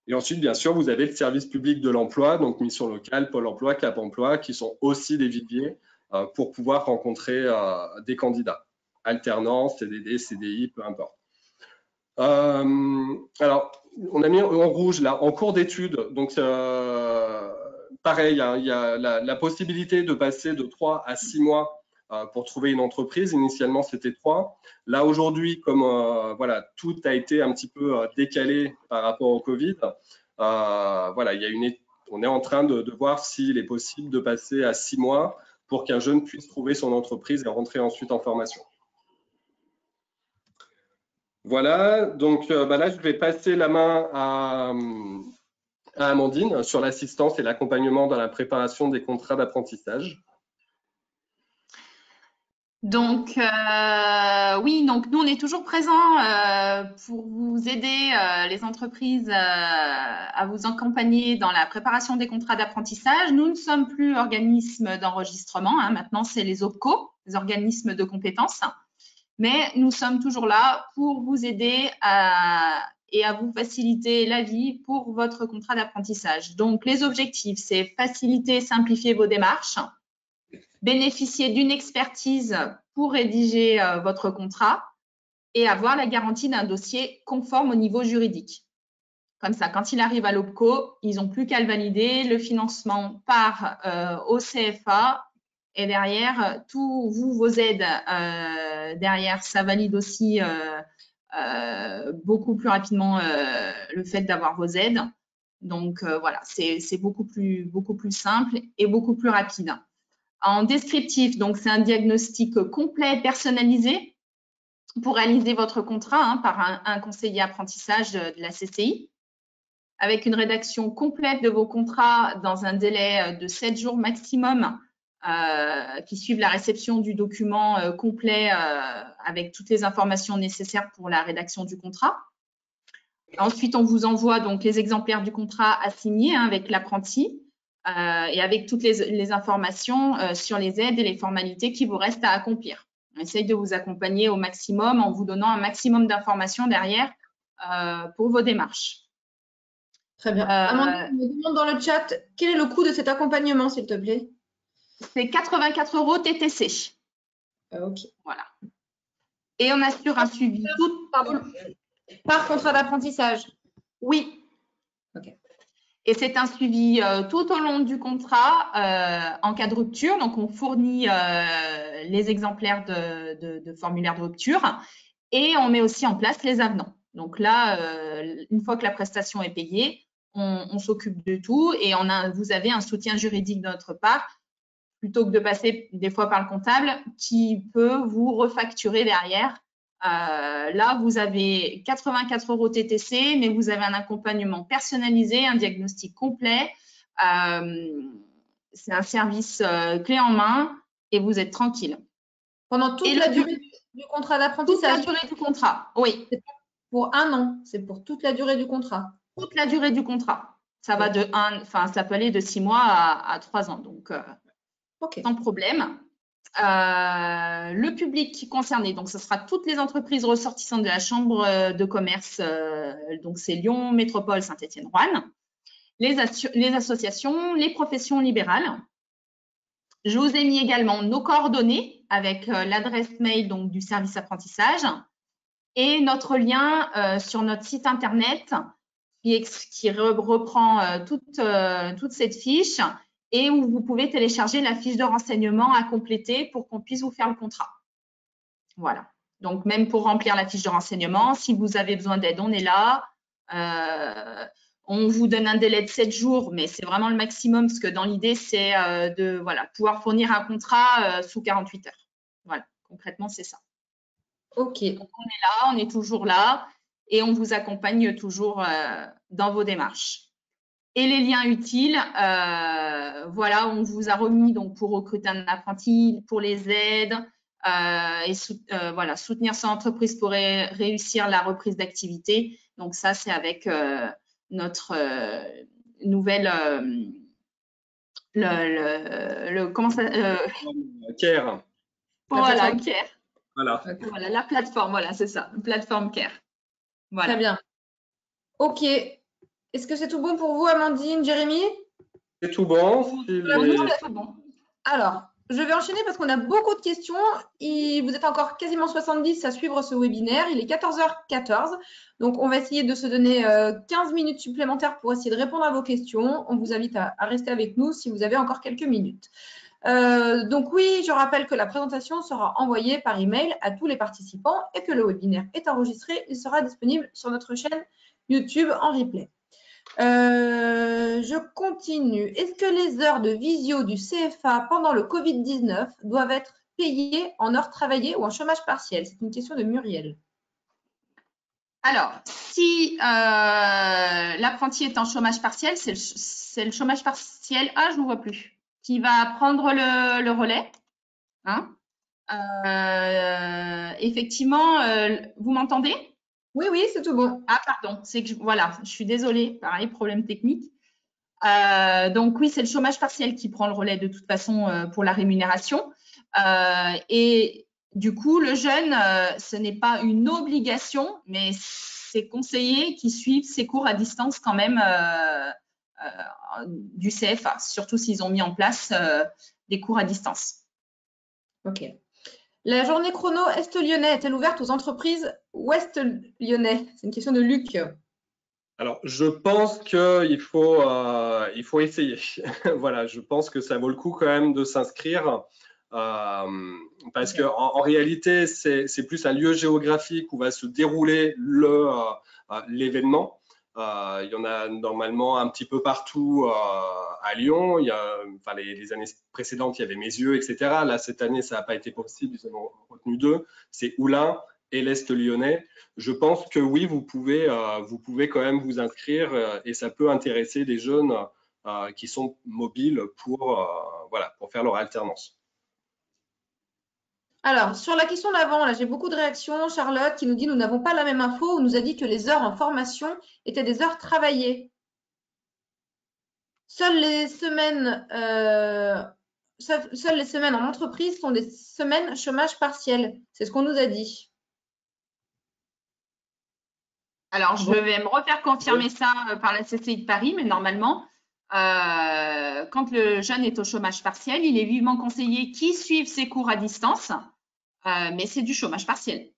Speaker 2: Et ensuite, bien sûr, vous avez le service public de l'emploi, donc mission locale, Pôle emploi, Cap emploi, qui sont aussi des viviers pour pouvoir rencontrer des candidats. Alternance, CDD, CDI, peu importe. Alors, on a mis en rouge là, en cours d'études. Donc, pareil, hein, il y a la possibilité de passer de 3 à 6 mois pour trouver une entreprise. Initialement, c'était 3. Là, aujourd'hui, comme tout a été un petit peu décalé par rapport au Covid, on est en train de voir s'il est possible de passer à 6 mois pour qu'un jeune puisse trouver son entreprise et rentrer ensuite en formation. Voilà, donc là, je vais passer la main à Amandine sur l'assistance et l'accompagnement dans la préparation des contrats d'apprentissage.
Speaker 3: Donc, oui, donc nous, on est toujours présents pour vous aider, les entreprises, à vous accompagner dans la préparation des contrats d'apprentissage. Nous ne sommes plus organismes d'enregistrement, hein, maintenant, c'est les OPCO, les organismes de compétences. Mais nous sommes toujours là pour vous aider et à vous faciliter la vie pour votre contrat d'apprentissage. Donc, les objectifs, c'est faciliter et simplifier vos démarches, bénéficier d'une expertise pour rédiger votre contrat et avoir la garantie d'un dossier conforme au niveau juridique. Comme ça, quand il arrive à l'OPCO, ils n'ont plus qu'à le valider, le financement part au CFA et derrière, tous vos aides, derrière, ça valide aussi beaucoup plus rapidement le fait d'avoir vos aides. Donc, voilà, c'est beaucoup plus simple et beaucoup plus rapide. En descriptif, donc c'est un diagnostic complet personnalisé pour réaliser votre contrat par un conseiller apprentissage de la CCI. avec une rédaction complète de vos contrats dans un délai de 7 jours maximum qui suivent la réception du document complet avec toutes les informations nécessaires pour la rédaction du contrat. Ensuite, on vous envoie donc les exemplaires du contrat à signer avec l'apprenti et avec toutes les informations sur les aides et les formalités qui vous restent à accomplir. On essaye de vous accompagner au maximum en vous donnant un maximum d'informations derrière pour vos démarches.
Speaker 1: Très bien. Amandine me demande dans le chat, quel est le coût de cet accompagnement, s'il te plaît?
Speaker 3: C'est 84 € TTC.
Speaker 1: Ok.
Speaker 3: Voilà. Et on assure un suivi
Speaker 1: par contrat d'apprentissage.
Speaker 3: Oui.
Speaker 1: Ok.
Speaker 3: Et c'est un suivi tout au long du contrat en cas de rupture. Donc, on fournit les exemplaires de formulaire de rupture et on met aussi en place les avenants. Donc là, une fois que la prestation est payée, on s'occupe de tout et vous avez un soutien juridique de notre part plutôt que de passer des fois par le comptable qui peut vous refacturer derrière. Là, vous avez 84 € TTC, mais vous avez un accompagnement personnalisé, un diagnostic complet. C'est un service clé en main et vous êtes tranquille.
Speaker 1: Pendant toute la durée du contrat d'apprentissage?
Speaker 3: Toute la durée du contrat, oui.
Speaker 1: Pour 1 an, c'est pour toute la durée du contrat?
Speaker 3: Toute la durée du contrat. Ça va ça peut aller de 6 mois à 3 ans, donc sans problème. Le public concerné, donc ce sera toutes les entreprises ressortissantes de la Chambre de commerce, donc c'est Lyon, Métropole, Saint-Étienne, Roanne, les associations, les professions libérales. Je vous ai mis également nos coordonnées avec l'adresse mail donc, du service apprentissage et notre lien sur notre site internet qui reprend toute cette fiche et où vous pouvez télécharger la fiche de renseignement à compléter pour qu'on puisse vous faire le contrat. Voilà. Donc, même pour remplir la fiche de renseignement, si vous avez besoin d'aide, on est là. On vous donne un délai de 7 jours, mais c'est vraiment le maximum parce que dans l'idée, c'est de pouvoir fournir un contrat sous 48 heures. Voilà, concrètement, c'est ça.
Speaker 1: OK.
Speaker 3: Donc, on est là, on est toujours là et on vous accompagne toujours dans vos démarches. Et les liens utiles, voilà, on vous a remis donc pour recruter un apprenti, pour les aides et voilà, soutenir son entreprise pour réussir la reprise d'activité. Donc ça, c'est avec notre nouvelle comment ça
Speaker 2: Care.
Speaker 3: Voilà, Care.
Speaker 2: Voilà.
Speaker 3: Voilà, la plateforme, voilà, c'est ça, plateforme Care. Voilà.
Speaker 1: Très bien. OK. Est-ce que c'est tout bon pour vous, Amandine, Jérémy?
Speaker 2: C'est tout bon.
Speaker 3: C'est tout bon.
Speaker 1: Alors, je vais enchaîner parce qu'on a beaucoup de questions. Vous êtes encore quasiment 70 à suivre ce webinaire. Il est 14h14. Donc, on va essayer de se donner 15 minutes supplémentaires pour essayer de répondre à vos questions. On vous invite à rester avec nous si vous avez encore quelques minutes. Donc oui, je rappelle que la présentation sera envoyée par email à tous les participants et que le webinaire est enregistré. Il sera disponible sur notre chaîne YouTube en replay. Je continue. Est-ce que les heures de visio du CFA pendant le Covid-19 doivent être payées en heures travaillées ou en chômage partiel? C'est une question de Muriel.
Speaker 3: Alors, si l'apprenti est en chômage partiel, c'est le chômage partiel, je ne vois plus, qui va prendre le relais. Hein. Effectivement, vous m'entendez?
Speaker 1: Oui, oui, c'est tout bon.
Speaker 3: Ah, pardon, c'est que voilà, je suis désolée, pareil, problème technique. Donc oui, c'est le chômage partiel qui prend le relais de toute façon pour la rémunération. Et du coup, le jeune, ce n'est pas une obligation, mais c'est conseillé qu'il suive ses cours à distance quand même du CFA, surtout s'ils ont mis en place des cours à distance.
Speaker 1: Ok. La journée chrono Est-Lyonnais est-elle ouverte aux entreprises Ouest Lyonnais? C'est une question de Luc.
Speaker 2: Alors, je pense qu'il faut essayer. Voilà, je pense que ça vaut le coup quand même de s'inscrire parce que en réalité, c'est plus un lieu géographique où va se dérouler l'événement. Il y en a normalement un petit peu partout à Lyon. Les années précédentes, il y avait Mézieux, etc. Là, cette année, ça n'a pas été possible. Ils en ont retenu 2. C'est Oulin et l'Est lyonnais, je pense que oui, vous pouvez quand même vous inscrire et ça peut intéresser des jeunes qui sont mobiles voilà, pour faire leur alternance.
Speaker 1: Alors, sur la question d'avant, là, j'ai beaucoup de réactions. Charlotte qui nous dit « Nous n'avons pas la même info » ou nous a dit que les heures en formation étaient des heures travaillées. Seules les semaines en entreprise sont des semaines chômage partiel. C'est ce qu'on nous a dit.
Speaker 3: Alors, je vais me refaire confirmer ça par la CCI de Paris, mais normalement, quand le jeune est au chômage partiel, il est vivement conseillé qu'il suive ses cours à distance, mais c'est du chômage partiel.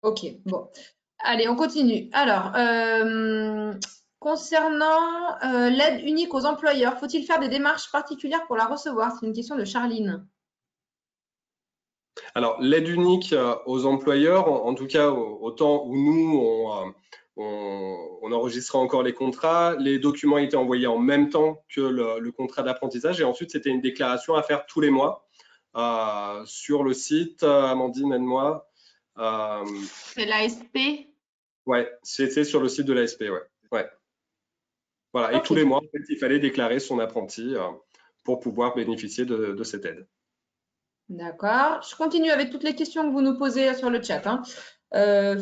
Speaker 1: Ok, bon. Allez, on continue. Alors, concernant l'aide unique aux employeurs, faut-il faire des démarches particulières pour la recevoir? C'est une question de Charline.
Speaker 2: Alors, l'aide unique aux employeurs, en tout cas au temps où nous, on enregistrait encore les contrats, les documents étaient envoyés en même temps que le contrat d'apprentissage et ensuite, c'était une déclaration à faire tous les mois sur le site, Amandine, aide-moi.
Speaker 3: C'est l'ASP?
Speaker 2: Ouais, c'était sur le site de l'ASP, ouais. Voilà, okay. Et tous les mois, en fait, il fallait déclarer son apprenti pour pouvoir bénéficier de cette aide.
Speaker 1: D'accord. Je continue avec toutes les questions que vous nous posez sur le chat. Hein.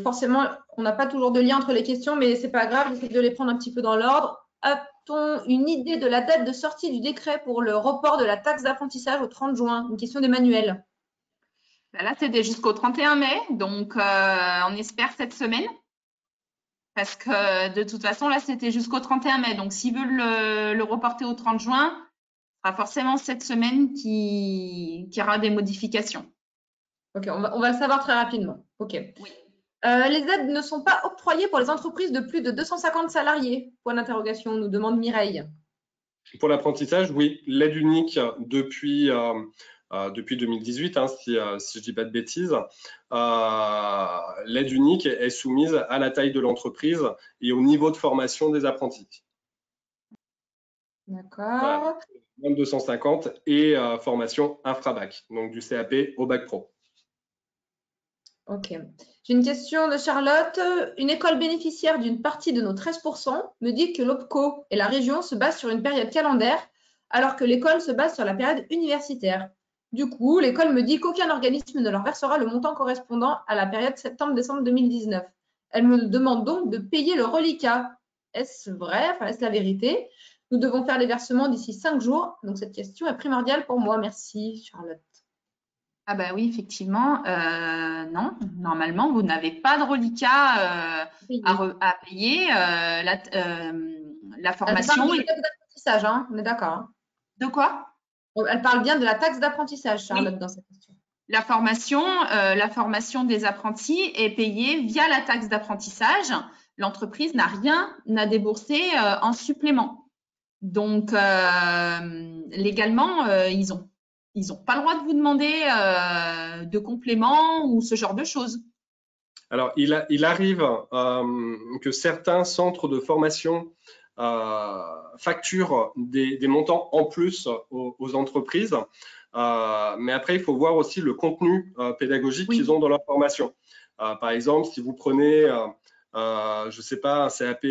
Speaker 1: Forcément, on n'a pas toujours de lien entre les questions, mais ce n'est pas grave, j'essaie de les prendre un petit peu dans l'ordre. A-t-on une idée de la date de sortie du décret pour le report de la taxe d'apprentissage au 30 juin? Une question d'Emmanuel.
Speaker 3: Là, c'était jusqu'au 31 mai, donc on espère cette semaine. Parce que de toute façon, là, c'était jusqu'au 31 mai. Donc, s'ils veulent le reporter au 30 juin, ce sera forcément cette semaine qu'il y aura des modifications.
Speaker 1: Ok, on va le savoir très rapidement. Ok.
Speaker 3: Oui.
Speaker 1: Les aides ne sont pas octroyées pour les entreprises de plus de 250 salariés? Point d'interrogation, nous demande Mireille.
Speaker 2: Pour l'apprentissage, oui. L'aide unique depuis 2018, hein, si je ne dis pas de bêtises, l'aide unique est soumise à la taille de l'entreprise et au niveau de formation des apprentis.
Speaker 1: D'accord.
Speaker 2: Moins de 250 et formation infra-bac, donc du CAP au bac pro.
Speaker 1: Ok. J'ai une question de Charlotte. Une école bénéficiaire d'une partie de nos 13% me dit que l'OPCO et la région se basent sur une période calendaire, alors que l'école se base sur la période universitaire. Du coup, l'école me dit qu'aucun organisme ne leur versera le montant correspondant à la période septembre-décembre 2019. Elle me demande donc de payer le reliquat. Est-ce vrai? Enfin, est-ce la vérité? Nous devons faire les versements d'ici 5 jours. Donc, cette question est primordiale pour moi. Merci, Charlotte.
Speaker 3: Ah bah oui, effectivement, non, normalement, vous n'avez pas de reliquat à payer. La formation…
Speaker 1: Elle parle de la taxe d'apprentissage, hein, on est d'accord. Hein.
Speaker 3: De quoi?
Speaker 1: Elle parle bien de la taxe d'apprentissage, Charlotte, oui. Dans cette question.
Speaker 3: La formation des apprentis est payée via la taxe d'apprentissage. L'entreprise n'a rien à débourser en supplément. Donc, légalement, ils n'ont pas le droit de vous demander de compléments ou ce genre de choses.
Speaker 2: Alors, il arrive que certains centres de formation facturent des montants en plus aux entreprises, mais après, il faut voir aussi le contenu pédagogique qu'ils ont dans leur formation. Par exemple, si vous prenez, je ne sais pas, un CAP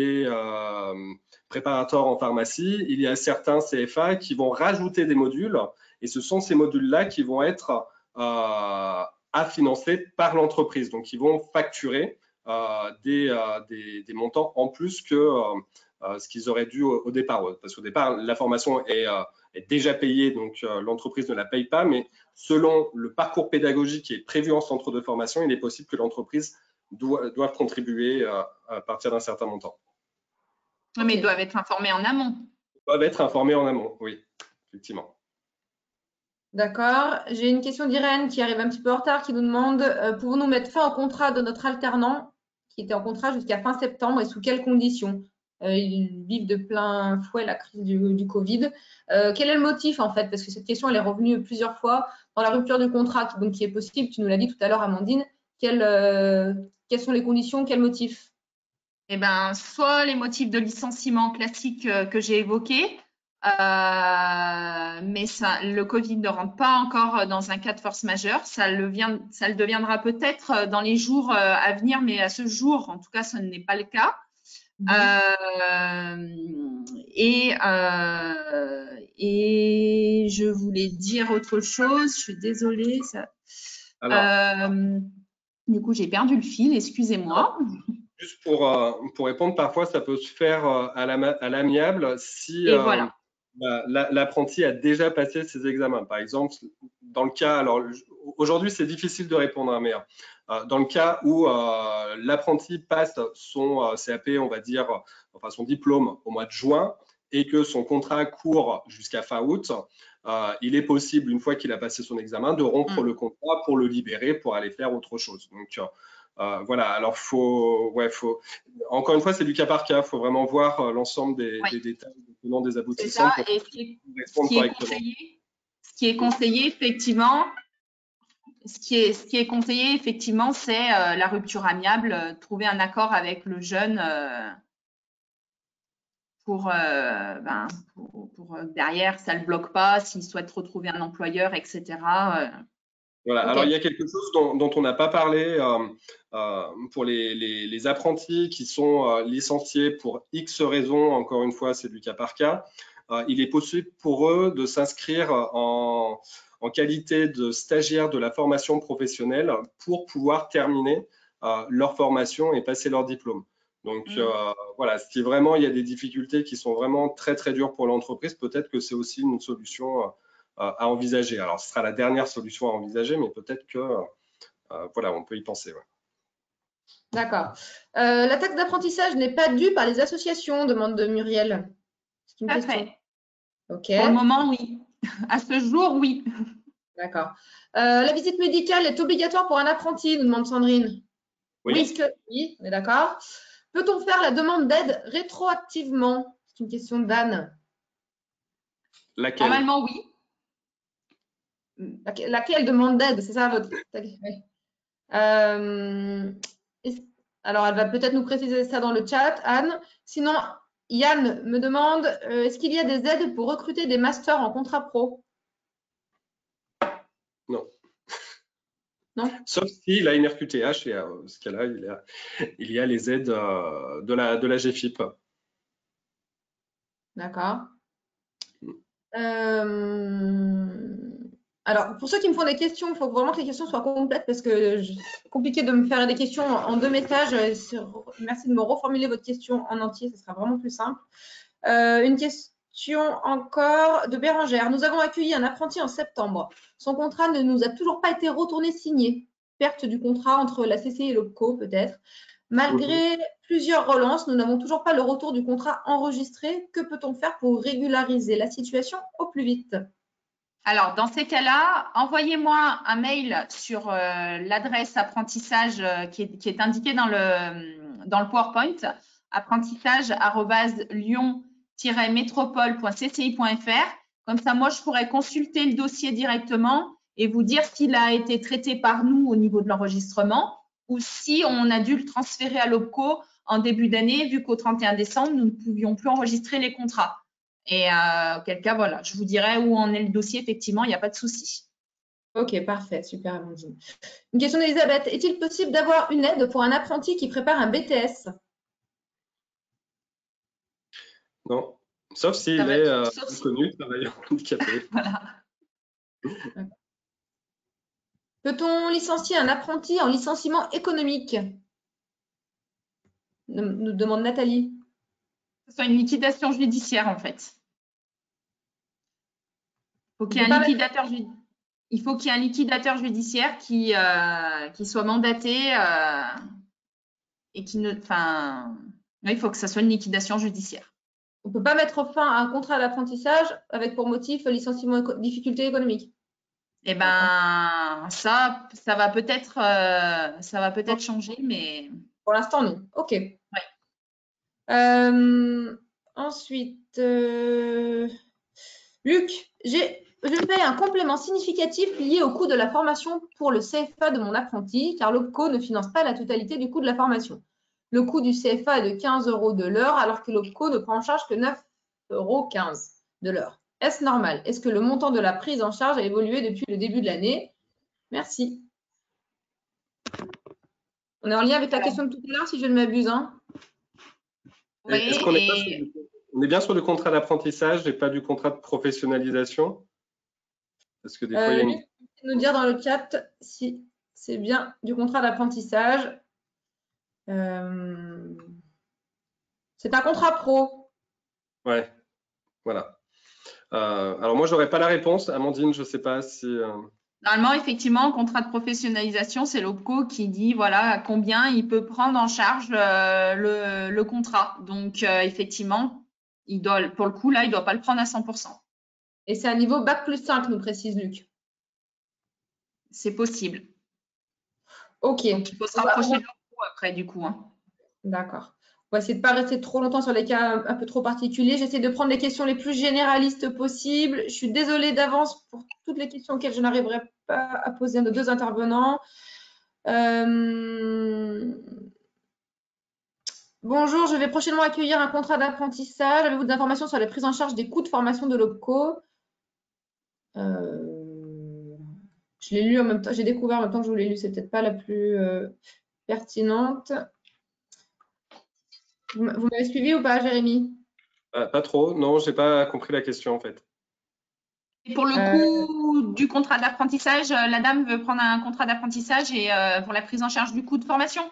Speaker 2: préparateur en pharmacie, il y a certains CFA qui vont rajouter des modules et ce sont ces modules-là qui vont être à financer par l'entreprise. Donc, ils vont facturer des montants en plus que ce qu'ils auraient dû au départ. Parce qu'au départ, la formation est déjà payée, donc l'entreprise ne la paye pas. Mais selon le parcours pédagogique qui est prévu en centre de formation, il est possible que l'entreprise doive contribuer à partir d'un certain montant.
Speaker 3: Mais ils doivent être informés en amont.
Speaker 2: Ils doivent être informés en amont, oui, effectivement.
Speaker 1: D'accord. J'ai une question d'Irène qui arrive un petit peu en retard, qui nous demande pouvons-nous mettre fin au contrat de notre alternant qui était en contrat jusqu'à fin septembre et sous quelles conditions? Ils vivent de plein fouet la crise du Covid. Quel est le motif en fait? Parce que cette question elle est revenue plusieurs fois dans la rupture du contrat donc qui est possible. Tu nous l'as dit tout à l'heure, Amandine. Quelles sont les conditions? Quel motif?
Speaker 3: Eh ben, soit les motifs de licenciement classiques que j'ai évoqués, Mais le Covid ne rentre pas encore dans un cas de force majeure. Ça le deviendra peut-être dans les jours à venir, mais à ce jour, en tout cas, ce n'est pas le cas. Et je voulais dire autre chose. Je suis désolée. Du coup, j'ai perdu le fil. Excusez-moi.
Speaker 2: Juste pour répondre, parfois, ça peut se faire à l'amiable si
Speaker 3: voilà.
Speaker 2: l'apprenti a déjà passé ses examens. Par exemple, dans le cas, alors aujourd'hui, c'est difficile de répondre, hein, mais dans le cas où l'apprenti passe son CAP, on va dire, enfin son diplôme au mois de juin et que son contrat court jusqu'à fin août, il est possible, une fois qu'il a passé son examen, de rompre le contrat pour le libérer, pour aller faire autre chose. Donc, voilà, alors encore une fois, c'est du cas par cas. Il faut vraiment voir l'ensemble des détails, des tenants, des aboutissants pour répondre correctement.
Speaker 3: Ce qui est conseillé, effectivement, c'est la rupture amiable, trouver un accord avec le jeune pour derrière, ça ne le bloque pas, s'il souhaite retrouver un employeur, etc.
Speaker 2: Voilà. Alors, il y a quelque chose dont on n'a pas parlé pour les apprentis qui sont licenciés pour X raisons. Encore une fois, c'est du cas par cas. Il est possible pour eux de s'inscrire en qualité de stagiaire de la formation professionnelle pour pouvoir terminer leur formation et passer leur diplôme. Donc, voilà, si vraiment il y a des difficultés qui sont vraiment très, très dures pour l'entreprise, peut-être que c'est aussi une solution à envisager. Alors, ce sera la dernière solution à envisager, mais peut-être que, voilà, on peut y penser. Ouais.
Speaker 1: D'accord. La taxe d'apprentissage n'est pas due par les associations, demande Muriel.
Speaker 3: C'est une question.
Speaker 1: Okay.
Speaker 3: Pour le moment, oui. À ce jour, oui.
Speaker 1: D'accord. La visite médicale est obligatoire pour un apprenti, nous demande Sandrine.
Speaker 2: Oui.
Speaker 1: Oui, on est d'accord. Peut-on faire la demande d'aide rétroactivement? C'est une question d'Anne.
Speaker 2: Laquelle?
Speaker 3: Normalement, oui.
Speaker 1: Laquelle demande d'aide? C'est ça votre… Alors, elle va peut-être nous préciser ça dans le chat, Anne. Sinon, Yann me demande, est-ce qu'il y a des aides pour recruter des masters en contrat pro?
Speaker 2: Non.
Speaker 1: Non.
Speaker 2: Sauf s'il a une RQTH, et ce cas-là, il y a les aides de la GFIP.
Speaker 1: D'accord. Alors, pour ceux qui me font des questions, il faut vraiment que les questions soient complètes parce que c'est compliqué de me faire des questions en 2 messages. Merci de me reformuler votre question en entier, ce sera vraiment plus simple. Une question encore de Bérangère. Nous avons accueilli un apprenti en septembre. Son contrat ne nous a toujours pas été retourné signé. Perte du contrat entre la CCI et l'OPCO, peut-être. Malgré plusieurs relances, nous n'avons toujours pas le retour du contrat enregistré. Que peut-on faire pour régulariser la situation au plus vite?
Speaker 3: Alors, dans ces cas-là, envoyez-moi un mail sur l'adresse apprentissage qui est indiquée dans le PowerPoint, apprentissage@lyon-métropole.cci.fr. Comme ça, moi, je pourrais consulter le dossier directement et vous dire s'il a été traité par nous au niveau de l'enregistrement ou si on a dû le transférer à l'OPCO en début d'année, vu qu'au 31 décembre, nous ne pouvions plus enregistrer les contrats. Et auquel cas, voilà, je vous dirai où en est le dossier, effectivement, il n'y a pas de souci.
Speaker 1: Ok, parfait, super, Amandine. Une question d'Elisabeth. Est-il possible d'avoir une aide pour un apprenti qui prépare un BTS?
Speaker 2: Non, sauf s'il est reconnu travailleur handicapé.
Speaker 3: Voilà.
Speaker 1: Peut-on licencier un apprenti en licenciement économique? Nous demande Nathalie.
Speaker 3: Ce soit une liquidation judiciaire, en fait. Il faut qu'il y ait un liquidateur judiciaire qui soit mandaté et qui ne… Enfin, il faut que ça soit une liquidation judiciaire.
Speaker 1: On ne peut pas mettre fin à un contrat d'apprentissage avec pour motif licenciement difficulté économique.
Speaker 3: Eh bien, ça va peut-être changer, mais…
Speaker 1: Pour l'instant, non. OK.
Speaker 3: Ouais.
Speaker 1: Ensuite, Luc, je paye un complément significatif lié au coût de la formation pour le CFA de mon apprenti, car l'OPCO ne finance pas la totalité du coût de la formation. Le coût du CFA est de 15 € de l'heure, alors que l'OPCO ne prend en charge que 9,15 €. de l'heure. Est-ce normal? Est-ce que le montant de la prise en charge a évolué depuis le début de l'année? Merci. On est en lien avec la question de tout à l'heure, si je ne m'abuse. Hein.
Speaker 3: Oui,
Speaker 2: Est-ce qu'on on est bien sur le contrat d'apprentissage et pas du contrat de professionnalisation? Parce que des fois, il y a une...
Speaker 1: nous dire dans le chat si c'est bien du contrat d'apprentissage. C'est un contrat pro.
Speaker 2: Ouais, voilà. Alors moi, je n'aurais pas la réponse. Amandine, je ne sais pas si...
Speaker 3: Normalement, effectivement, contrat de professionnalisation, c'est l'OPCO qui dit voilà combien il peut prendre en charge le contrat. Donc, effectivement, il doit, pour le coup, là, il ne doit pas le prendre à 100%.
Speaker 1: Et c'est un niveau Bac plus 5, nous précise Luc.
Speaker 3: C'est possible.
Speaker 1: Ok.
Speaker 3: Donc, il faut se rapprocher de l'OPCO après, du coup. Hein.
Speaker 1: D'accord. On va essayer de ne pas rester trop longtemps sur les cas un peu trop particuliers. J'essaie de prendre les questions les plus généralistes possibles. Je suis désolée d'avance pour toutes les questions auxquelles je n'arriverai pas à poser à nos deux intervenants. Bonjour, je vais prochainement accueillir un contrat d'apprentissage. Avez-vous des informations sur la prise en charge des coûts de formation de l'OPCO? Je l'ai lu en même temps, j'ai découvert en même temps que je vous l'ai lu, c'est peut-être pas la plus pertinente. Vous m'avez suivi ou pas, Jérémy?
Speaker 2: Pas trop, non, j'ai pas compris la question en fait.
Speaker 3: Et pour le coût du contrat d'apprentissage, la dame veut prendre un contrat d'apprentissage et pour la prise en charge du coût de formation.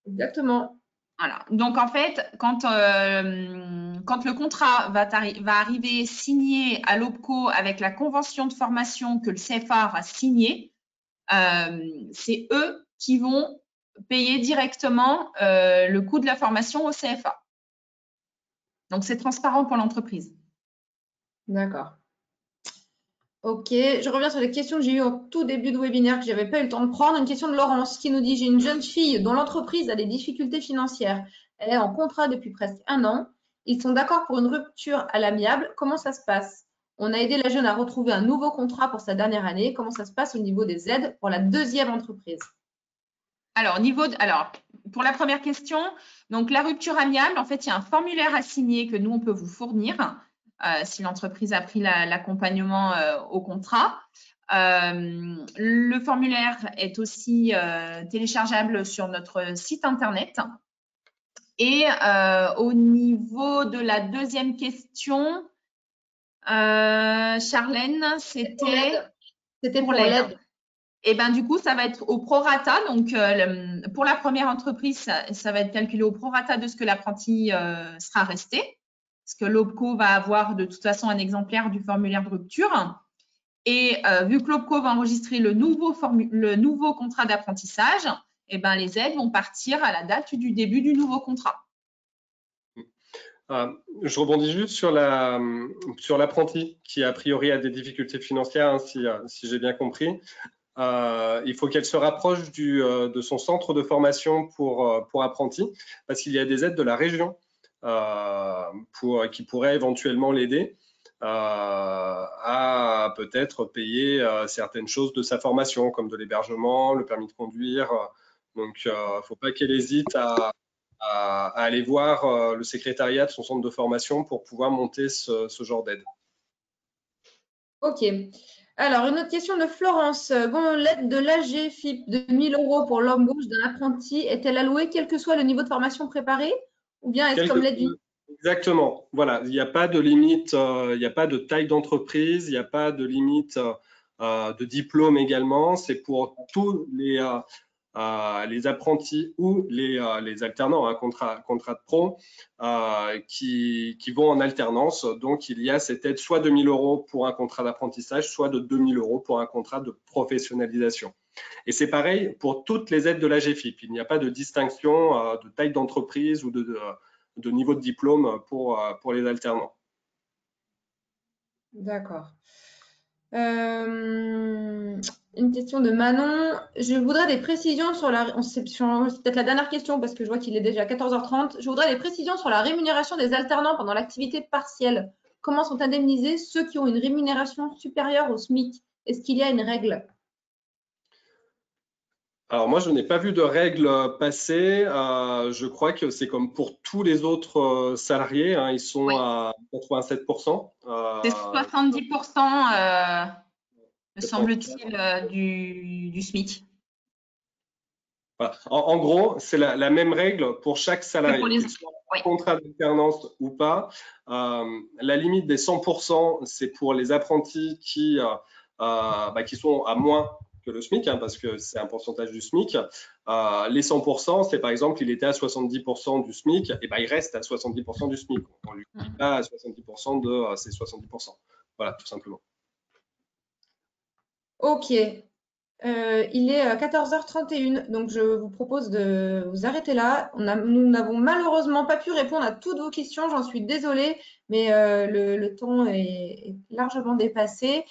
Speaker 1: Exactement.
Speaker 3: Voilà. Donc en fait, quand le contrat va arriver signé à l'OPCO avec la convention de formation que le CFA a signée, c'est eux qui vont payer directement le coût de la formation au CFA. Donc c'est transparent pour l'entreprise.
Speaker 1: D'accord. Ok, je reviens sur les questions que j'ai eues au tout début de webinaire que je n'avais pas eu le temps de prendre. Une question de Laurence qui nous dit: j'ai une jeune fille dont l'entreprise a des difficultés financières. Elle est en contrat depuis presque 1 an. Ils sont d'accord pour une rupture à l'amiable. Comment ça se passe? On a aidé la jeune à retrouver un nouveau contrat pour sa dernière année. Comment ça se passe au niveau des aides pour la deuxième entreprise?
Speaker 3: Alors, pour la première question, donc la rupture amiable, en fait, il y a un formulaire à signer que nous, on peut vous fournir si l'entreprise a pris l'accompagnement au contrat. Le formulaire est aussi téléchargeable sur notre site internet. Et au niveau de la deuxième question, Charlène, c'était pour l'aide. Et ben du coup, ça va être au prorata. Donc, pour la première entreprise, ça va être calculé au prorata de ce que l'apprenti sera resté. Parce que l'OPCO va avoir de toute façon un exemplaire du formulaire de rupture. Et vu que l'OPCO va enregistrer le nouveau contrat d'apprentissage, et ben, les aides vont partir à la date du début du nouveau contrat.
Speaker 2: Je rebondis juste sur l'apprenti qui, a priori, a des difficultés financières, hein, si j'ai bien compris. Il faut qu'elle se rapproche de son centre de formation pour apprentis, parce qu'il y a des aides de la région qui pourraient éventuellement l'aider à peut-être payer certaines choses de sa formation, comme de l'hébergement, le permis de conduire. Donc, il ne faut pas qu'elle hésite à aller voir le secrétariat de son centre de formation pour pouvoir monter ce genre d'aide.
Speaker 1: Ok. Alors, une autre question de Florence. Bon, l'aide de l'AGFIP de 1 000 € pour l'embauche d'un apprenti est-elle allouée quel que soit le niveau de formation préparé? Ou bien est-ce comme l'aide du...
Speaker 2: Exactement. Voilà. Il n'y a pas de limite, il n'y a pas de taille d'entreprise, il n'y a pas de limite de diplôme également. C'est pour tous les apprentis ou les alternants, un contrat de pro, qui vont en alternance. Donc, il y a cette aide soit de 1 000 € pour un contrat d'apprentissage, soit de 2 000 € pour un contrat de professionnalisation. Et c'est pareil pour toutes les aides de l'AGFIP. Il n'y a pas de distinction de taille d'entreprise ou de niveau de diplôme pour les alternants.
Speaker 1: D'accord. Une question de Manon. Je voudrais des précisions sur la... C'est peut-être la dernière question parce que je vois qu'il est déjà 14h30. Je voudrais des précisions sur la rémunération des alternants pendant l'activité partielle. Comment sont indemnisés ceux qui ont une rémunération supérieure au SMIC? Est-ce qu'il y a une règle?
Speaker 2: Alors moi, je n'ai pas vu de règles passer. Je crois que c'est comme pour tous les autres salariés, hein, ils sont
Speaker 3: Oui.
Speaker 2: à 87%.
Speaker 3: C'est 70%, me semble-t-il, du SMIC.
Speaker 2: Voilà. En gros, c'est la même règle pour chaque salarié,
Speaker 3: pour les
Speaker 2: qu'il soit en contrat d'alternance ou pas. La limite des 100%, c'est pour les apprentis qui sont à moins que le SMIC, hein, parce que c'est un pourcentage du SMIC. Les 100%, c'est par exemple, il était à 70% du SMIC, et ben il reste à 70% du SMIC. On lui dit pas à 70% de ses 70%. Voilà, tout simplement.
Speaker 1: Ok. Il est 14h31, donc je vous propose de vous arrêter là. Nous n'avons malheureusement pas pu répondre à toutes vos questions, j'en suis désolée, mais le temps est largement dépassé.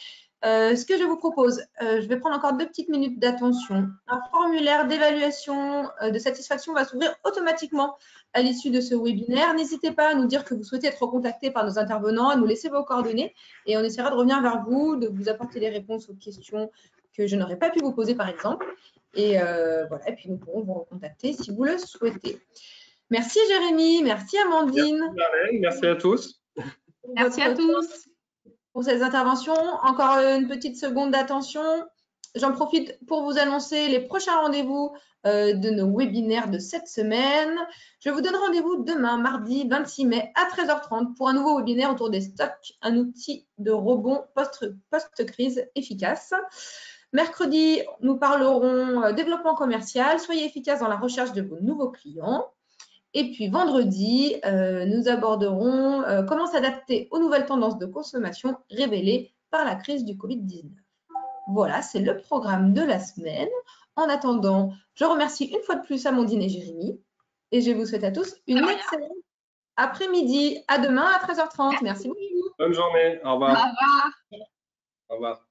Speaker 1: Ce que je vous propose, je vais prendre encore 2 petites minutes d'attention. Un formulaire d'évaluation de satisfaction va s'ouvrir automatiquement à l'issue de ce webinaire. N'hésitez pas à nous dire que vous souhaitez être contacté par nos intervenants, à nous laisser vos coordonnées et on essaiera de revenir vers vous, de vous apporter les réponses aux questions que je n'aurais pas pu vous poser, par exemple. Et voilà, et puis nous pourrons vous recontacter si vous le souhaitez. Merci Jérémy, merci Amandine.
Speaker 2: Merci Marlène, merci à tous.
Speaker 3: Merci à tous.
Speaker 1: Pour ces interventions. Encore une petite seconde d'attention. J'en profite pour vous annoncer les prochains rendez-vous de nos webinaires de cette semaine. Je vous donne rendez-vous demain, mardi 26 mai à 13h30 pour un nouveau webinaire autour des stocks, un outil de rebond post-crise efficace. Mercredi, nous parlerons développement commercial. Soyez efficace dans la recherche de vos nouveaux clients. Et puis vendredi, nous aborderons comment s'adapter aux nouvelles tendances de consommation révélées par la crise du Covid-19. Voilà, c'est le programme de la semaine. En attendant, je remercie une fois de plus Amandine et Jérémy. Et je vous souhaite à tous une excellente après-midi. À demain à 13h30. Merci beaucoup.
Speaker 2: Bonne journée. Au revoir.
Speaker 3: Au revoir.
Speaker 2: Au revoir.